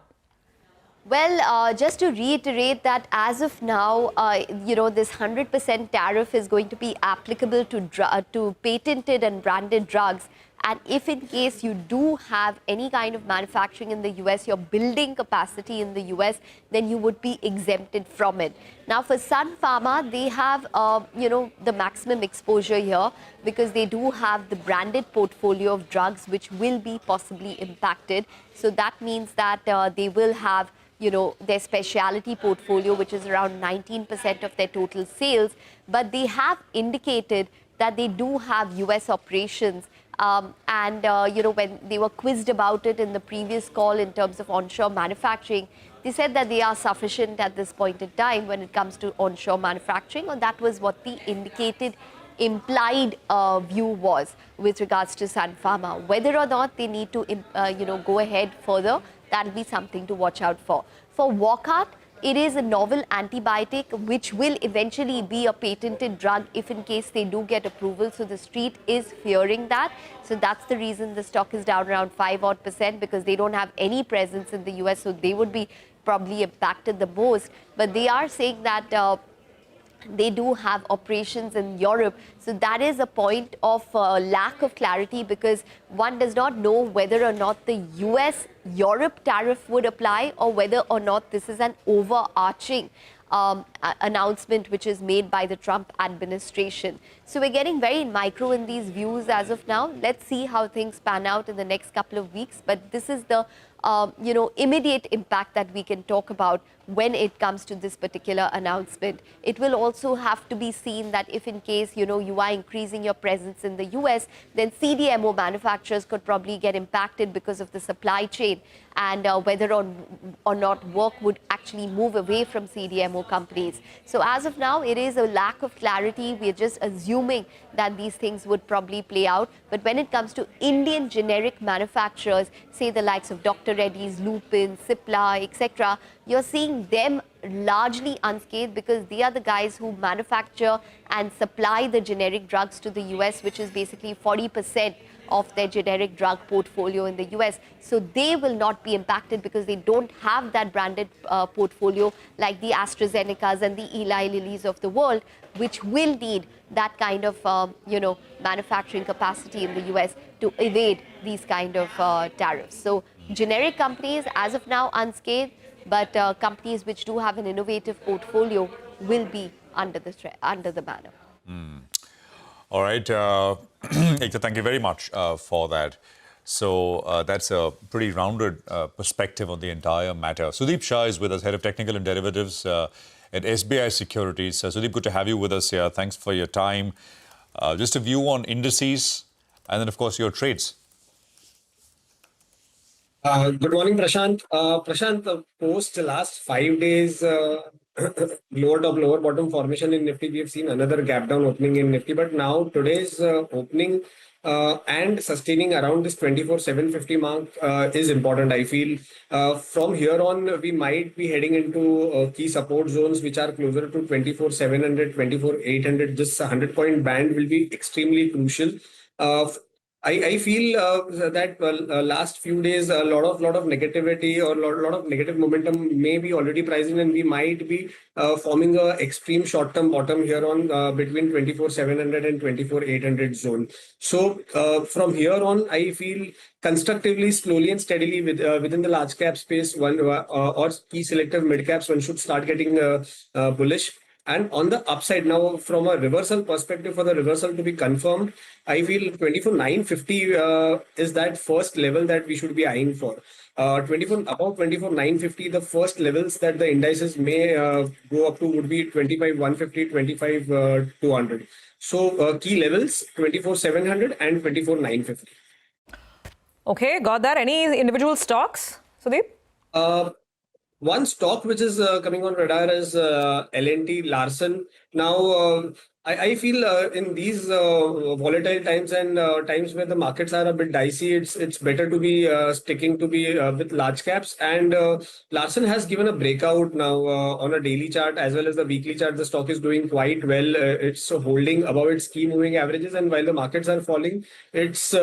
Well, just to reiterate that as of now, this 100% tariff is going to be applicable to patented and branded drugs. And if in case you do have any kind of manufacturing in the US, your building capacity in the US, then you would be exempted from it. Now, for Sun Pharma, they have, the maximum exposure here because they do have the branded portfolio of drugs which will be possibly impacted. So that means that they will have their specialty portfolio, which is around 19% of their total sales. But they have indicated that they do have US operations. When they were quizzed about it in the previous call in terms of onshore manufacturing, they said that they are sufficient at this point in time when it comes to onshore manufacturing, or that was what the implied view was with regards to Sun Pharma. Whether or not they need to, go ahead further, that'll be something to watch out for. For Wockhardt, it is a novel antibiotic which will eventually be a patented drug if in case they do get approval. So the street is fearing that. So that's the reason the stock is down around 5% because they don't have any presence in the US. So they would be probably impacted the most. But they are saying that they do have operations in Europe. So that is a point of lack of clarity because one does not know whether or not the US-Europe tariff would apply or whether or not this is an overarching announcement which is made by the Trump administration. So we're getting very micro in these views as of now. Let's see how things pan out in the next couple of weeks. But this is the immediate impact that we can talk about when it comes to this particular announcement. It will also have to be seen that if in case, you are increasing your presence in the US, then CDMO manufacturers could probably get impacted because of the supply chain, and whether or not work would actually move away from CDMO companies. So as of now, it is a lack of clarity. We're just assuming that these things would probably play out. But when it comes to Indian generic manufacturers, say the likes of Dr. Reddy's, Lupin, Cipla, etc., you're seeing them largely unscathed because they are the guys who manufacture and supply the generic drugs to the US, which is basically 40% of their generic drug portfolio in the US. So they will not be impacted because they don't have that branded portfolio like the AstraZenecas and the Eli Lillys of the world, which will need that kind of, manufacturing capacity in the US to evade these kind of tariffs. So generic companies, as of now, unscathed, but companies which do have an innovative portfolio will be under the banner. All right. Ekta, thank you very much for that. So that's a pretty rounded perspective on the entire matter. Sudeep Shah is with us, Head of Technical and Derivatives at SBI Securities. Sudeep, good to have you with us here. Thanks for your time. Just a view on indices and then, of course, your trades. Good morning, Prashant. Prashant, post the last 5 days, lower top, lower bottom formation in Nifty, we have seen another gap down opening in Nifty. But now today's opening and sustaining around this 24,750 mark is important. I feel from here on, we might be heading into key support zones, which are closer to 24,700, 24,800. This 100-point band will be extremely crucial. I feel that last few days a lot of negativity or lot of negative momentum may be already pricing, and we might be forming a extreme short-term bottom here on between 24,700 and 24,800 zone. So from here on, I feel constructively, slowly and steadily within the large cap space, one or key selective mid caps, one should start getting bullish. And on the upside now, from a reversal perspective, for the reversal to be confirmed, I feel 24,950 is that first level that we should be eyeing for. About 24,950, the first levels that the indices may go up to would be 25,150, 25,200. So key levels 24,700 and 24,950. Okay, got that. Any individual stocks, Sudeep? One stock which is coming on radar is L&T Larsen. Now, I feel in these volatile times and times where the markets are a bit dicey, it's better to be sticking to be with large caps. And Larsen has given a breakout now on a daily chart as well as the weekly chart. The stock is doing quite well. It's holding above its key moving averages, and while the markets are falling, it's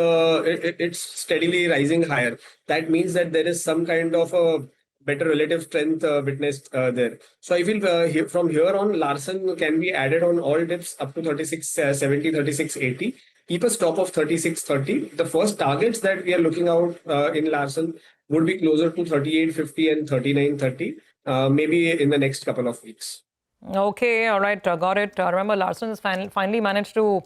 steadily rising higher. That means that there is some kind of a better relative strength witnessed there. So I feel from here on, Larsen can be added on all dips up to 3670, 3680. Keep a stop of 3630. The first targets that we are looking out in Larsen would be closer to 3850 and 3930, maybe in the next couple of weeks. Okay, all right, got it. Remember, Larsen has finally managed to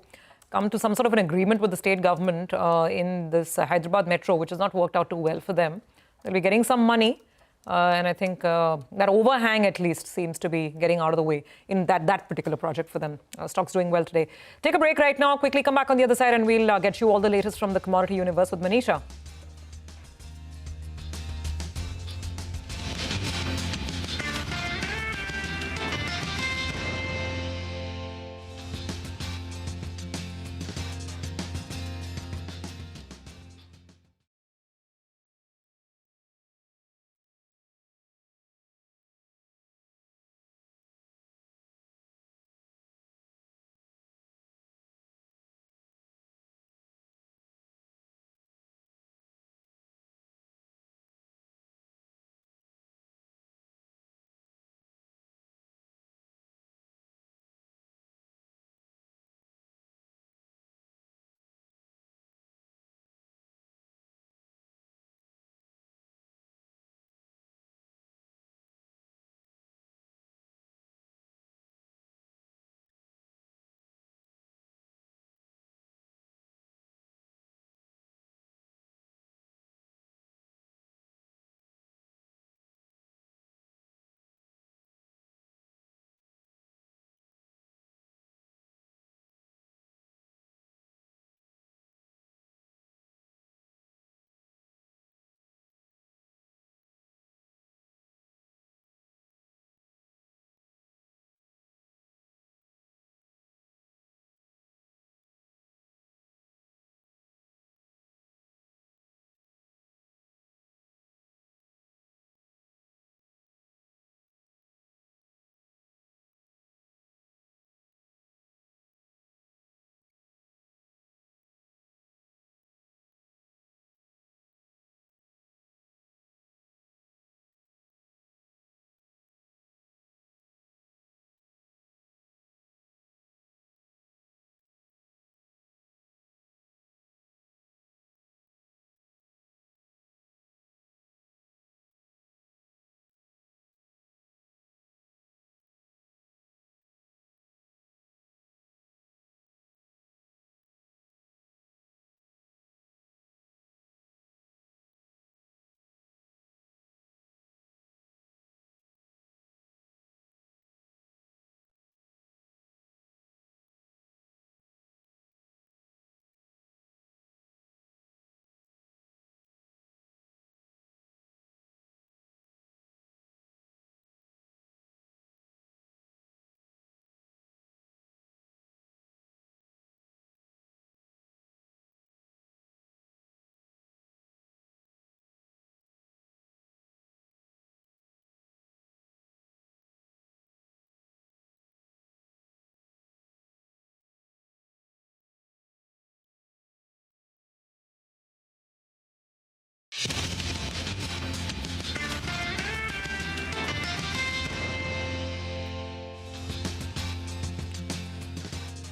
come to some sort of an agreement with the state government in this Hyderabad metro, which has not worked out too well for them. They'll be getting some money. And I think that overhang at least seems to be getting out of the way in that particular project for them. Stock's doing well today. Take a break right now. Quickly come back on the other side and we'll get you all the latest from the commodity universe with Manisha.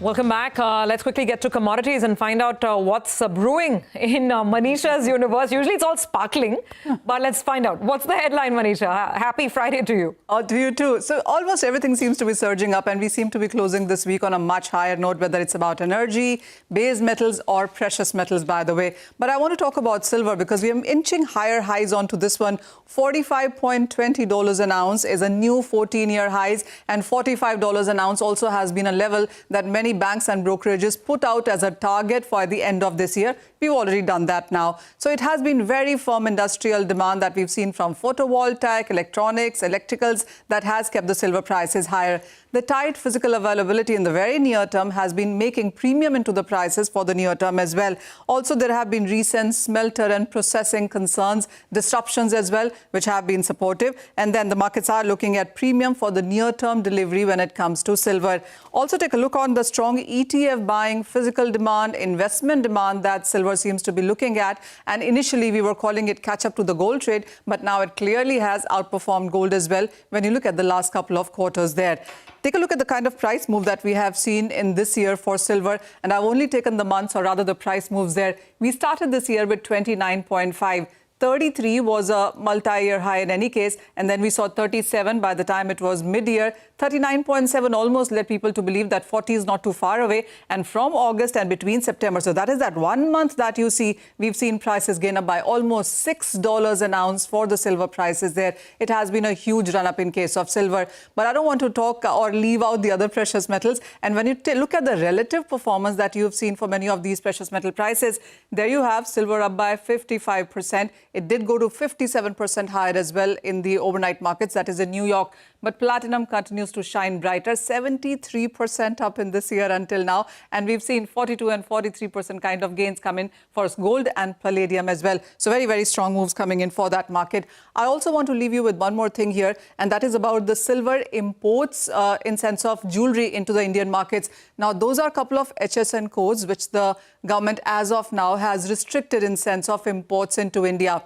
Welcome back. Let's quickly get to commodities and find out what's brewing in Manisha's universe. Usually it's all sparkling, but let's find out. What's the headline, Manisha? Happy Friday to you. To you too. So almost everything seems to be surging up, and we seem to be closing this week on a much higher note, whether it's about energy, base metals or precious metals, by the way. But I want to talk about silver because we are inching higher highs onto this one. $45.20 an ounce is a new 14-year highs, and $45 an ounce also has been a level that many banks and brokerages put out as a target for the end of this year. We've already done that now. So it has been very firm industrial demand that we've seen from photovoltaic, electronics, electricals that has kept the silver prices higher. The tight physical availability in the very near term has been making premium into the prices for the near term as well. Also, there have been recent smelter and processing concerns, disruptions as well, which have been supportive. And then the markets are looking at premium for the near-term delivery when it comes to silver. Also, take a look on the strong ETF buying, physical demand, investment demand that silver seems to be looking at. And initially, we were calling it catch up to the gold trade, but now it clearly has outperformed gold as well when you look at the last couple of quarters there. Take a look at the kind of price move that we have seen in this year for silver. And I've only taken the months, or rather the price moves there. We started this year with 29.5. 33 was a multi-year high in any case, and then we saw 37 by the time it was mid-year. 39.7 almost led people to believe that 40 is not too far away. And from August and between September, so that is that 1 month that you see, we've seen prices gain up by almost $6 an ounce for the silver prices there. It has been a huge run-up in case of silver. But I don't want to talk or leave out the other precious metals. And when you look at the relative performance that you've seen for many of these precious metal prices, there you have silver up by 55%. It did go to 57% higher as well in the overnight markets, that is in New York. But platinum continues to shine brighter, 73% up in this year until now. And we've seen 42 and 43% kind of gains come in for gold and palladium as well. So very, very strong moves coming in for that market. I also want to leave you with one more thing here, and that is about the silver imports in sense of jewelry into the Indian markets. Now, those are a couple of HSN codes which the government as of now has restricted in sense of imports into India.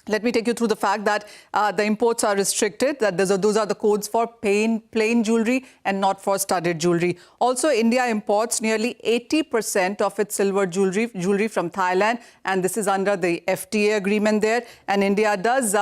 Let me take you through the fact that the imports are restricted, that those are the codes for plain jewelry and not for studded jewelry. Also, India imports nearly 80% of its silver jewelry from Thailand, and this is under the FTA agreement there. And India does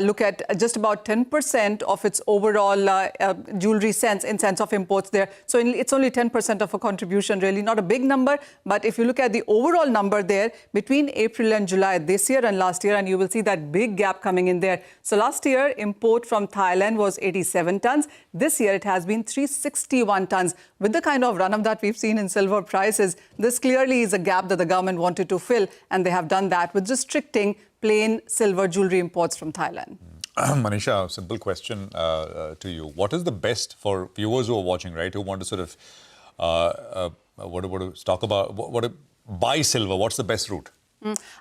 look at just about 10% of its overall jewelry in sense of imports there. So it's only 10% of a contribution, really not a big number. But if you look at the overall number there between April and July this year and last year, and you will see that big gap coming in there. So last year, import from Thailand was 87 tons. This year, it has been 361 tons. With the kind of run-up that we've seen in silver prices, this clearly is a gap that the government wanted to fill, and they have done that with restricting plain silver jewelry imports from Thailand. Manisha, simple question to you. What is the best for viewers who are watching, right, who want to sort of buy silver? What's the best route?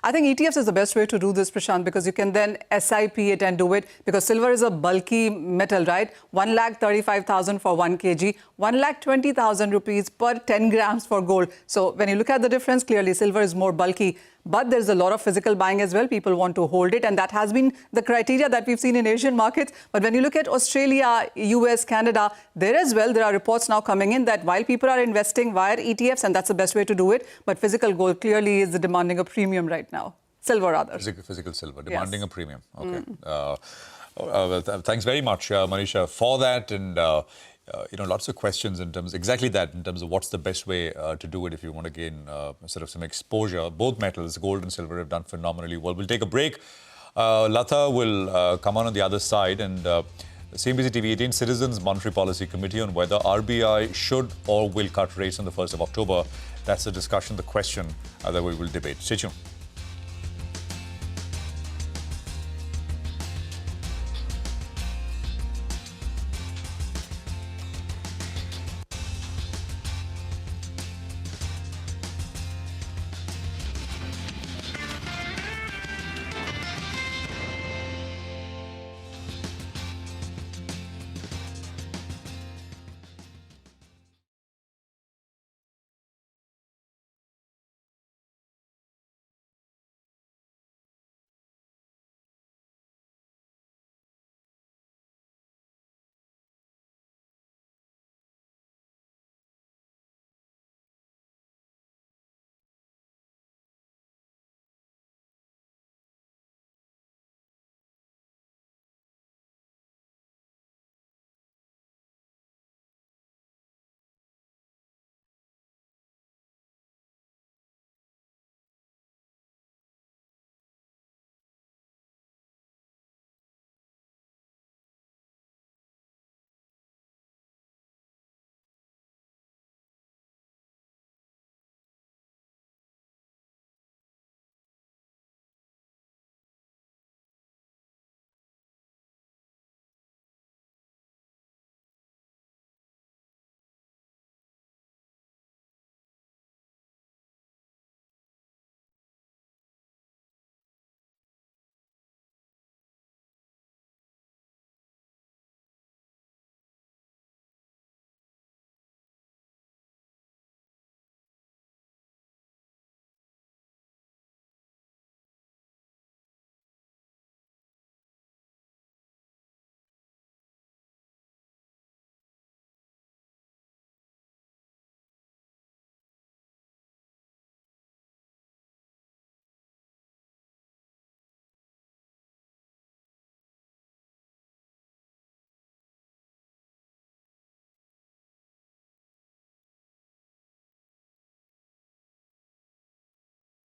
I think ETFs is the best way to do this, Prashant, because you can then SIP it and do it, because silver is a bulky metal, right? 1,35,000 for 1 kg, 1,20,000 rupees per 10 grams for gold. So when you look at the difference, clearly silver is more bulky. But there's a lot of physical buying as well. People want to hold it. And that has been the criteria that we've seen in Asian markets. But when you look at Australia, US, Canada, there as well, there are reports now coming in that while people are investing via ETFs, and that's the best way to do it, but physical gold clearly is demanding a premium right now. Silver, rather. Physical silver, demanding a premium. Okay. Well, thanks very much, Manisha, for that. And lots of questions in terms of what's the best way to do it if you want to gain sort of some exposure. Both metals, gold and silver, have done phenomenally well. We'll take a break. Lata will come on the other side, and CNBC-TV18 Citizens Monetary Policy Committee on whether RBI should or will cut rates on the 1st of October. That's the discussion, the question that we will debate. Stay tuned.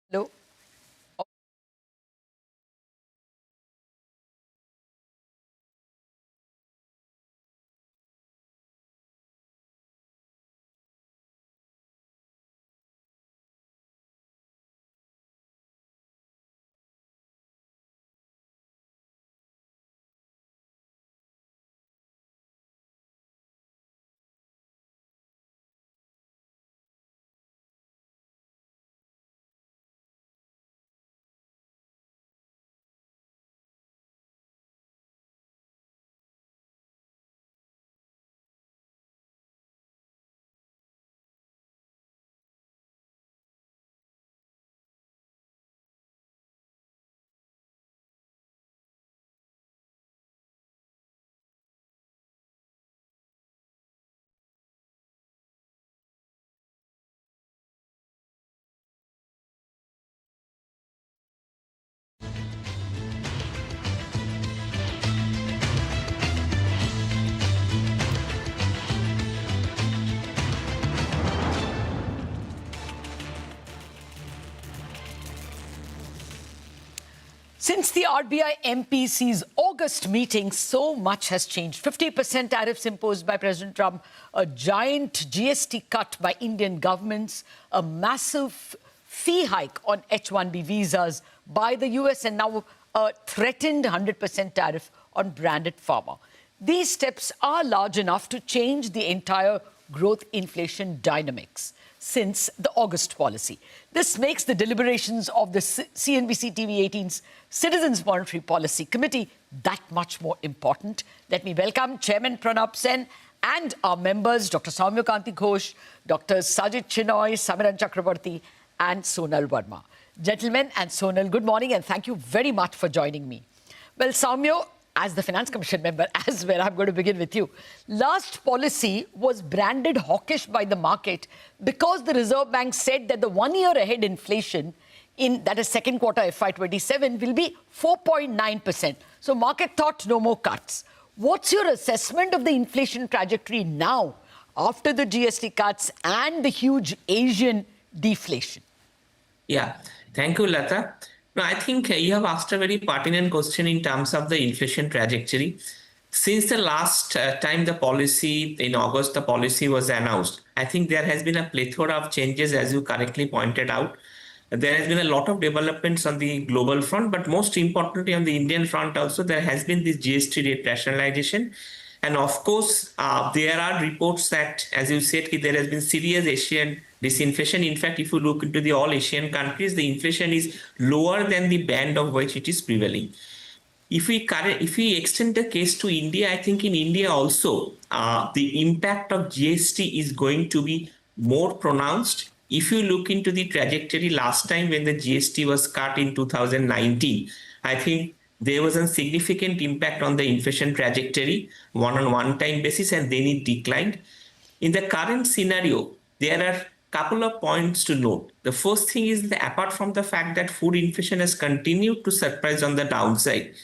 Hello. Since the RBI MPC's August meeting, so much has changed. 50% tariffs imposed by President Trump, a giant GST cut by Indian governments, a massive fee hike on H-1B visas by the US, and now a threatened 100% tariff on branded pharma. These steps are large enough to change the entire growth inflation dynamics since the August policy. This makes the deliberations of the CNBC-TV18's Citizens Monetary Policy Committee that much more important. Let me welcome Chairman Pranab Sen and our members, Dr. Soumya Kanti Ghosh, Dr. Sajid Chinoy, Samiran Chakraborty, and Sonal Verma. Gentlemen and Sonal, good morning and thank you very much for joining me. Well, Soumya, as the Finance Commission member, as well, I'm going to begin with you. Last policy was branded hawkish by the market because the Reserve Bank said that the 1 year ahead inflation that is second quarter FY27 will be 4.9%. So market thought no more cuts. What's your assessment of the inflation trajectory now after the GST cuts and the huge Asian deflation? Yeah, thank you, Lata. No, I think you have asked a very pertinent question in terms of the inflation trajectory. Since the last time the policy, in August, the policy was announced, I think there has been a plethora of changes, as you correctly pointed out. There has been a lot of developments on the global front, but most importantly on the Indian front also, there has been this GST rate rationalization. And of course, there are reports that, as you said, there has been serious Asian disinflation. In fact, if you look into the all Asian countries, the inflation is lower than the band of which it is prevailing. If we extend the case to India, I think in India also, the impact of GST is going to be more pronounced. If you look into the trajectory last time when the GST was cut in 2019, I think there was a significant impact on the inflation trajectory on a one-time basis, and then it declined. In the current scenario, there are a couple of points to note. The first thing is that apart from the fact that food inflation has continued to surprise on the downside,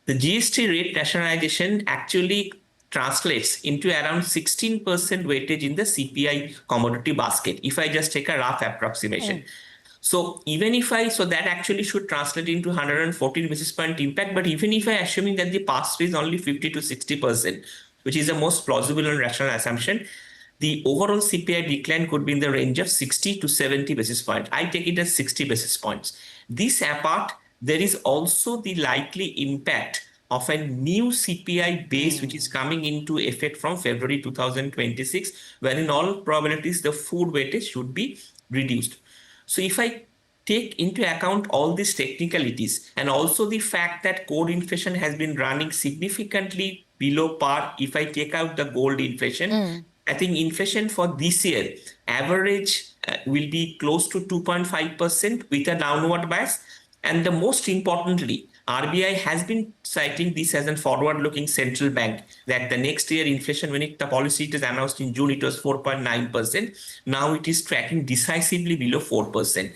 the GST rate rationalization actually translates into around 16% weightage in the CPI commodity basket, if I just take a rough approximation. So even if so that actually should translate into 114 basis point impact. But even if I assuming that the pass-through is only 50 to 60%, which is the most plausible and rational assumption, the overall CPI decline could be in the range of 60 to 70 basis points. I take it as 60 basis points. This apart, there is also the likely impact of a new CPI base which is coming into effect from February 2026, where in all probabilities the food weightage should be reduced. So if I take into account all these technicalities and also the fact that core inflation has been running significantly below par, if I take out the gold inflation, I think inflation for this year average will be close to 2.5% with a downward bias. And the most importantly, RBI has been citing this as a forward-looking central bank, that the next year inflation, when the policy was announced in June, it was 4.9%. Now it is tracking decisively below 4%.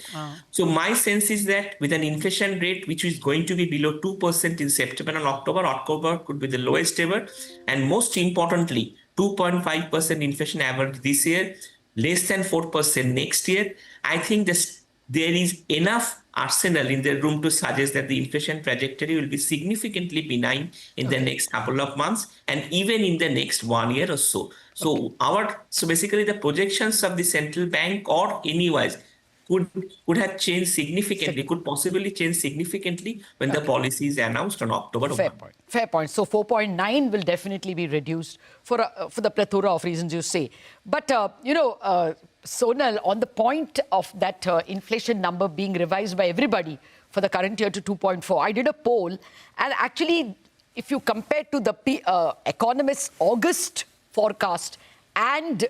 So my sense is that with an inflation rate which is going to be below 2% in September and October could be the lowest ever. And most importantly, 2.5% inflation average this year, less than 4% next year. I think this there is enough arsenal in the room to suggest that the inflation trajectory will be significantly benign in the next couple of months and even in the next 1 year or so. So basically the projections of the central bank or anywise could have changed significantly, could possibly change significantly when the policy is announced on October 1. Fair point. So 4.9 will definitely be reduced for the plethora of reasons you say. But, Sonal, on the point of that inflation number being revised by everybody for the current year to 2.4, I did a poll, and actually, if you compare to the Economist's August forecast and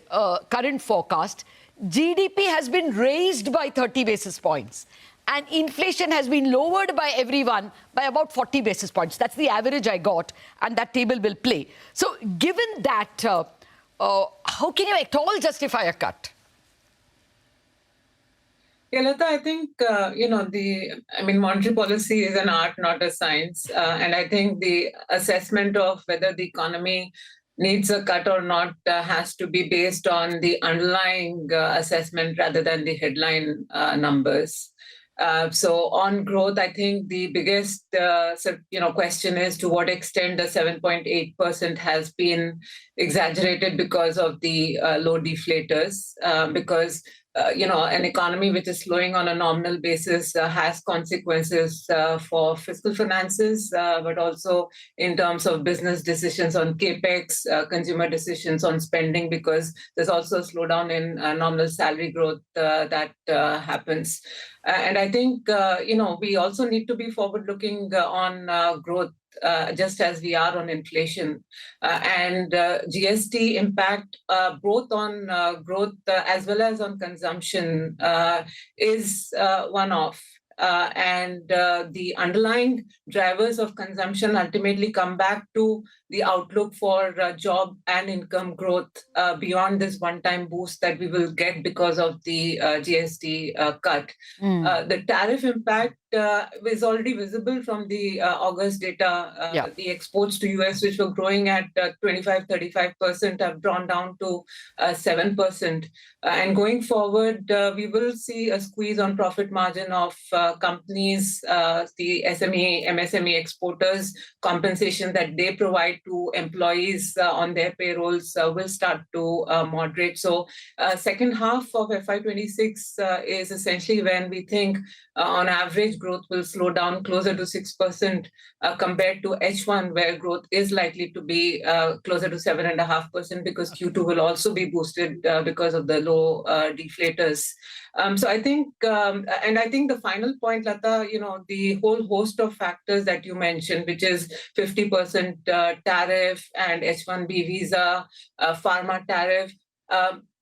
current forecast, GDP has been raised by 30 basis points. And inflation has been lowered by everyone by about 40 basis points. That's the average I got, and that table will play. So given that, how can you at all justify a cut? Yeah, Lata, I think, monetary policy is an art, not a science. And I think the assessment of whether the economy needs a cut or not has to be based on the underlying assessment rather than the headline numbers. So on growth, I think the biggest question is to what extent the 7.8% has been exaggerated because of the low deflators, because an economy which is slowing on a nominal basis has consequences for fiscal finances, but also in terms of business decisions on capex, consumer decisions on spending, because there's also a slowdown in nominal salary growth that happens. And I think, we also need to be forward-looking on growth, just as we are on inflation. And GST impact both on growth as well as on consumption is one-off. And the underlying drivers of consumption ultimately come back to the outlook for job and income growth beyond this one-time boost that we will get because of the GST cut. The tariff impact is already visible from the August data. The exports to US, which were growing at 25-35%, have drawn down to 7%. And going forward, we will see a squeeze on profit margin of companies, the SME, MSME exporters, compensation that they provide to employees on their payrolls will start to moderate. So second half of FY26 is essentially when we think on average growth will slow down closer to 6% compared to H1, where growth is likely to be closer to 7.5% because Q2 will also be boosted because of the low deflators. So I think, and I think the final point, Lata, the whole host of factors that you mentioned, which is 50% tariff and H1B visa, pharma tariff.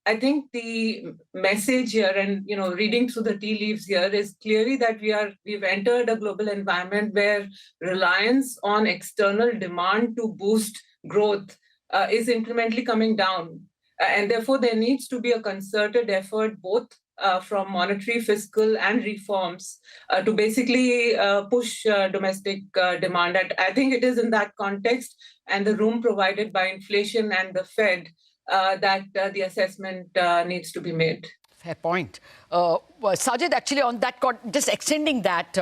I think the message here, and reading through the tea leaves here, is clearly that we've entered a global environment where reliance on external demand to boost growth is incrementally coming down, and therefore there needs to be a concerted effort both from monetary, fiscal, and reforms to basically push domestic demand. I think it is in that context and the room provided by inflation and the Fed that the assessment needs to be made. Fair point. Sajid, actually on that, just extending that,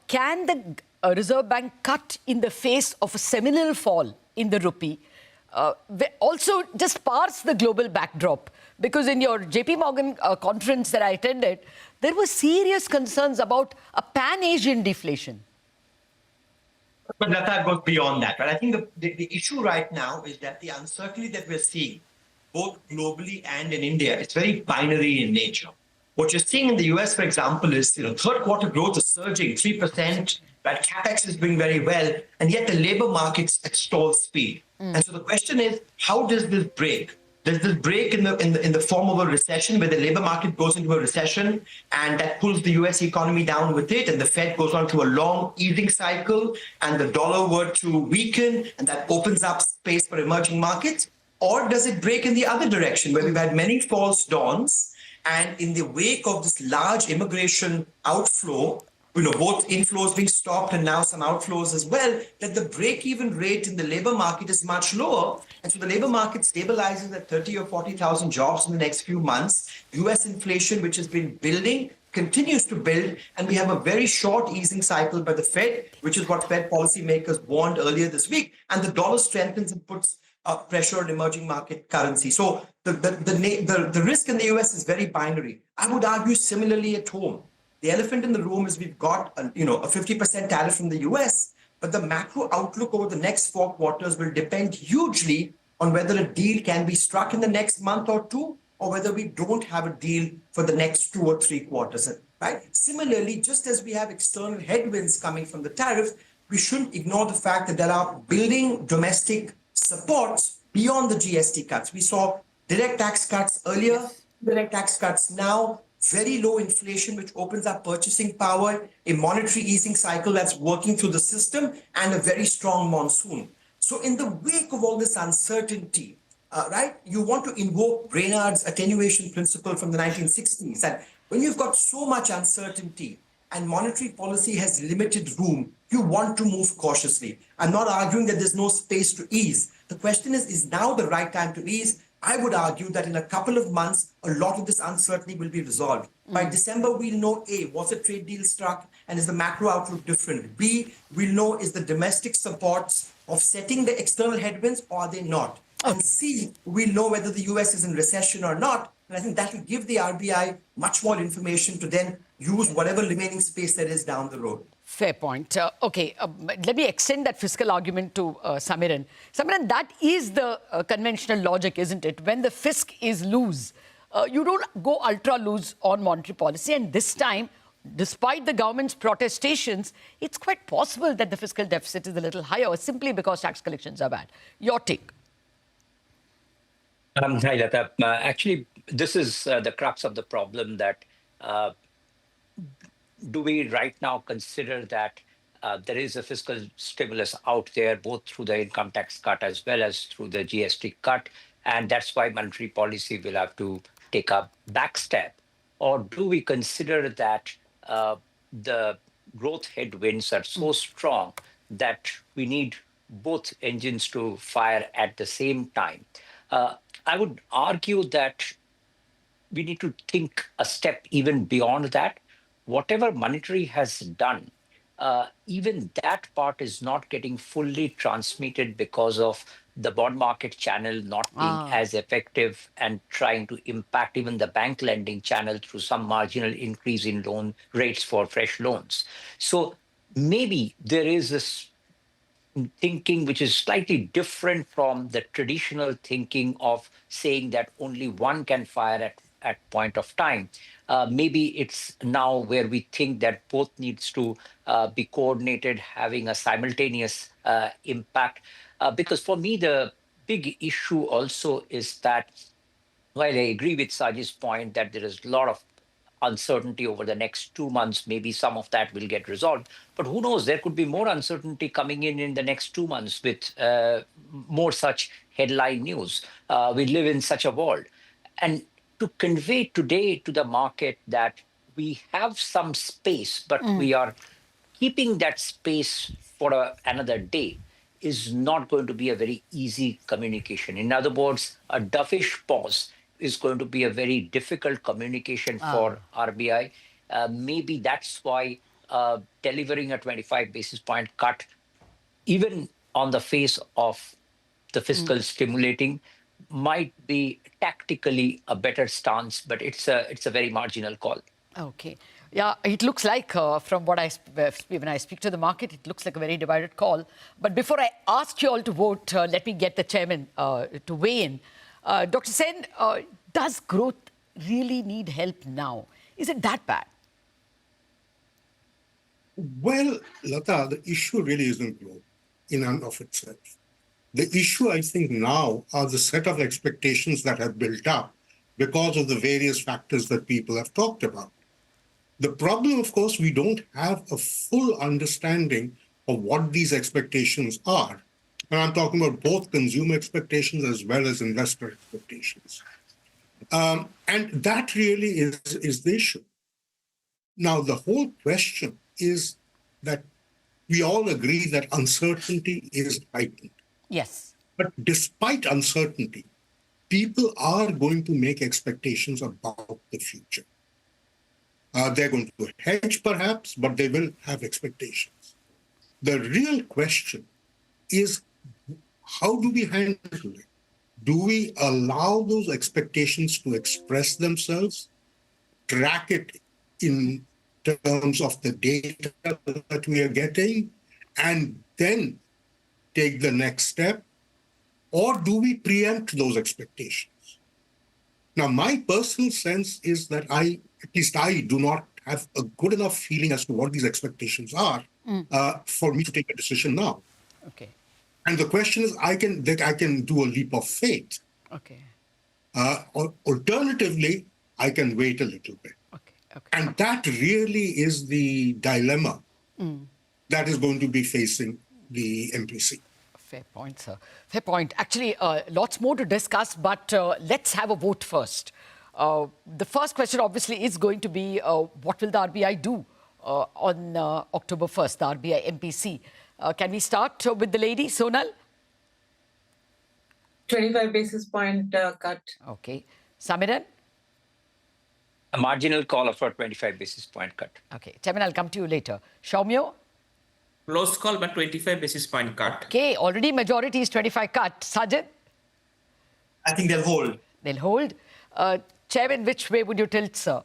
can the Reserve Bank cut in the face of a seminal fall in the rupee? Also, just parse the global backdrop, because in your JP Morgan conference that I attended, there were serious concerns about a pan-Asian deflation. But that goes beyond that, right? I think the issue right now is that the uncertainty that we're seeing, both globally and in India, it's very binary in nature. What you're seeing in the US, for example, is third quarter growth is surging 3%, right? CapEx is doing very well, and yet the labor market's at stall speed. And so the question is, how does this break? Does this break in the form of a recession, where the labor market goes into a recession and that pulls the US economy down with it, and the Fed goes on to a long easing cycle and the dollar were to weaken and that opens up space for emerging markets? Or does it break in the other direction, where we've had many false dawns, and in the wake of this large immigration outflow, both inflows being stopped and now some outflows as well, that the break-even rate in the labor market is much lower. And so the labor market stabilizes at 30 or 40,000 jobs in the next few months. US inflation, which has been building, continues to build, and we have a very short easing cycle by the Fed, which is what Fed policymakers warned earlier this week, and the dollar strengthens and puts pressure on emerging market currency. So the risk in the US is very binary. I would argue similarly at home. The elephant in the room is we've got a 50% tariff from the US, but the macro outlook over the next 4 quarters will depend hugely on whether a deal can be struck in the next month or two, or whether we don't have a deal for the next 2 or 3 quarters. Right? Similarly, just as we have external headwinds coming from the tariff, we shouldn't ignore the fact that there are building domestic supports beyond the GST cuts. We saw direct tax cuts earlier, direct tax cuts now, very low inflation, which opens up purchasing power, a monetary easing cycle that's working through the system, and a very strong monsoon. So in the wake of all this uncertainty, right, you want to invoke Brainard's attenuation principle from the 1960s, that when you've got so much uncertainty and monetary policy has limited room, you want to move cautiously. I'm not arguing that there's no space to ease. The question is now the right time to ease? I would argue that in a couple of months, a lot of this uncertainty will be resolved. By December, we'll know, A, was a trade deal struck, and is the macro outlook different? B, we'll know, is the domestic supports offsetting the external headwinds, or are they not? And C, we'll know whether the US is in recession or not. And I think that will give the RBI much more information to then use whatever remaining space there is down the road. Fair point. Let me extend that fiscal argument to Samiran. Samiran, that is the conventional logic, isn't it? When the fisc is loose, you don't go ultra loose on monetary policy. And this time, despite the government's protestations, it's quite possible that the fiscal deficit is a little higher simply because tax collections are bad. Your take? Hi, Lata. Actually, this is the crux of the problem, that do we right now consider that there is a fiscal stimulus out there, both through the income tax cut as well as through the GST cut, and that's why monetary policy will have to take a back step? Or do we consider that the growth headwinds are so strong that we need both engines to fire at the same time? I would argue that we need to think a step even beyond that. Whatever monetary has done, even that part is not getting fully transmitted because of the bond market channel not being as effective and trying to impact even the bank lending channel through some marginal increase in loan rates for fresh loans. So maybe there is this thinking which is slightly different from the traditional thinking of saying that only one can fire at point of time. Maybe it's now where we think that both needs to be coordinated, having a simultaneous impact. Because for me, the big issue also is that, while I agree with Sajid's point that there is a lot of uncertainty over the next 2 months, maybe some of that will get resolved. But who knows, there could be more uncertainty coming in the next 2 months with more such headline news. We live in such a world. And to convey today to the market that we have some space, but we are keeping that space for another day is not going to be a very easy communication. In other words, a dovish pause is going to be a very difficult communication for RBI. Maybe that's why delivering a 25 basis point cut, even on the face of the fiscal stimulating, might be tactically a better stance, but it's a very marginal call. Okay. Yeah, it looks like, from what when I speak to the market, it looks like a very divided call. But before I ask you all to vote, let me get the chairman to weigh in. Dr. Sen, does growth really need help now? Is it that bad? Well, Lata, the issue really isn't growth in and of itself. The issue, I think, now are the set of expectations that have built up because of the various factors that people have talked about. The problem, of course, we don't have a full understanding of what these expectations are. And I'm talking about both consumer expectations as well as investor expectations. And that really is the issue. Now, the whole question is that we all agree that uncertainty is heightened. Yes. But despite uncertainty, people are going to make expectations about the future. They're going to hedge perhaps, but they will have expectations. The real question is, how do we handle it? Do we allow those expectations to express themselves, track it in terms of the data that we are getting, and then take the next step? Or do we preempt those expectations? Now, my personal sense is that I do not have a good enough feeling as to what these expectations are for me to take a decision now. Okay. And the question is, I can do a leap of faith. Okay. Or alternatively, I can wait a little bit. Okay. And that really is the dilemma that is going to be facing the MPC. Fair point, sir. Fair point. Actually, lots more to discuss, but let's have a vote first. The first question, obviously, is going to be what will the RBI do on October 1st, the RBI MPC? Can we start with the lady, Sonal? 25 basis point cut. Okay. Samiran? A marginal call for a 25 basis point cut. Okay. Chairman, I'll come to you later. Shaumyo? Close call, but 25 basis point cut. Okay. Already majority is 25 cut. Sajid? I think they'll hold. They'll hold. Chairman, which way would you tilt, sir?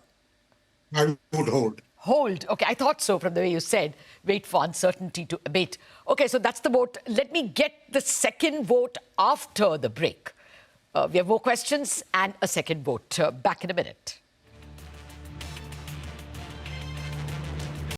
I would hold. Hold. Okay, I thought so from the way you said. Wait for uncertainty to abate. Okay, so that's the vote. Let me get the second vote after the break. We have more questions and a second vote. Back in a minute.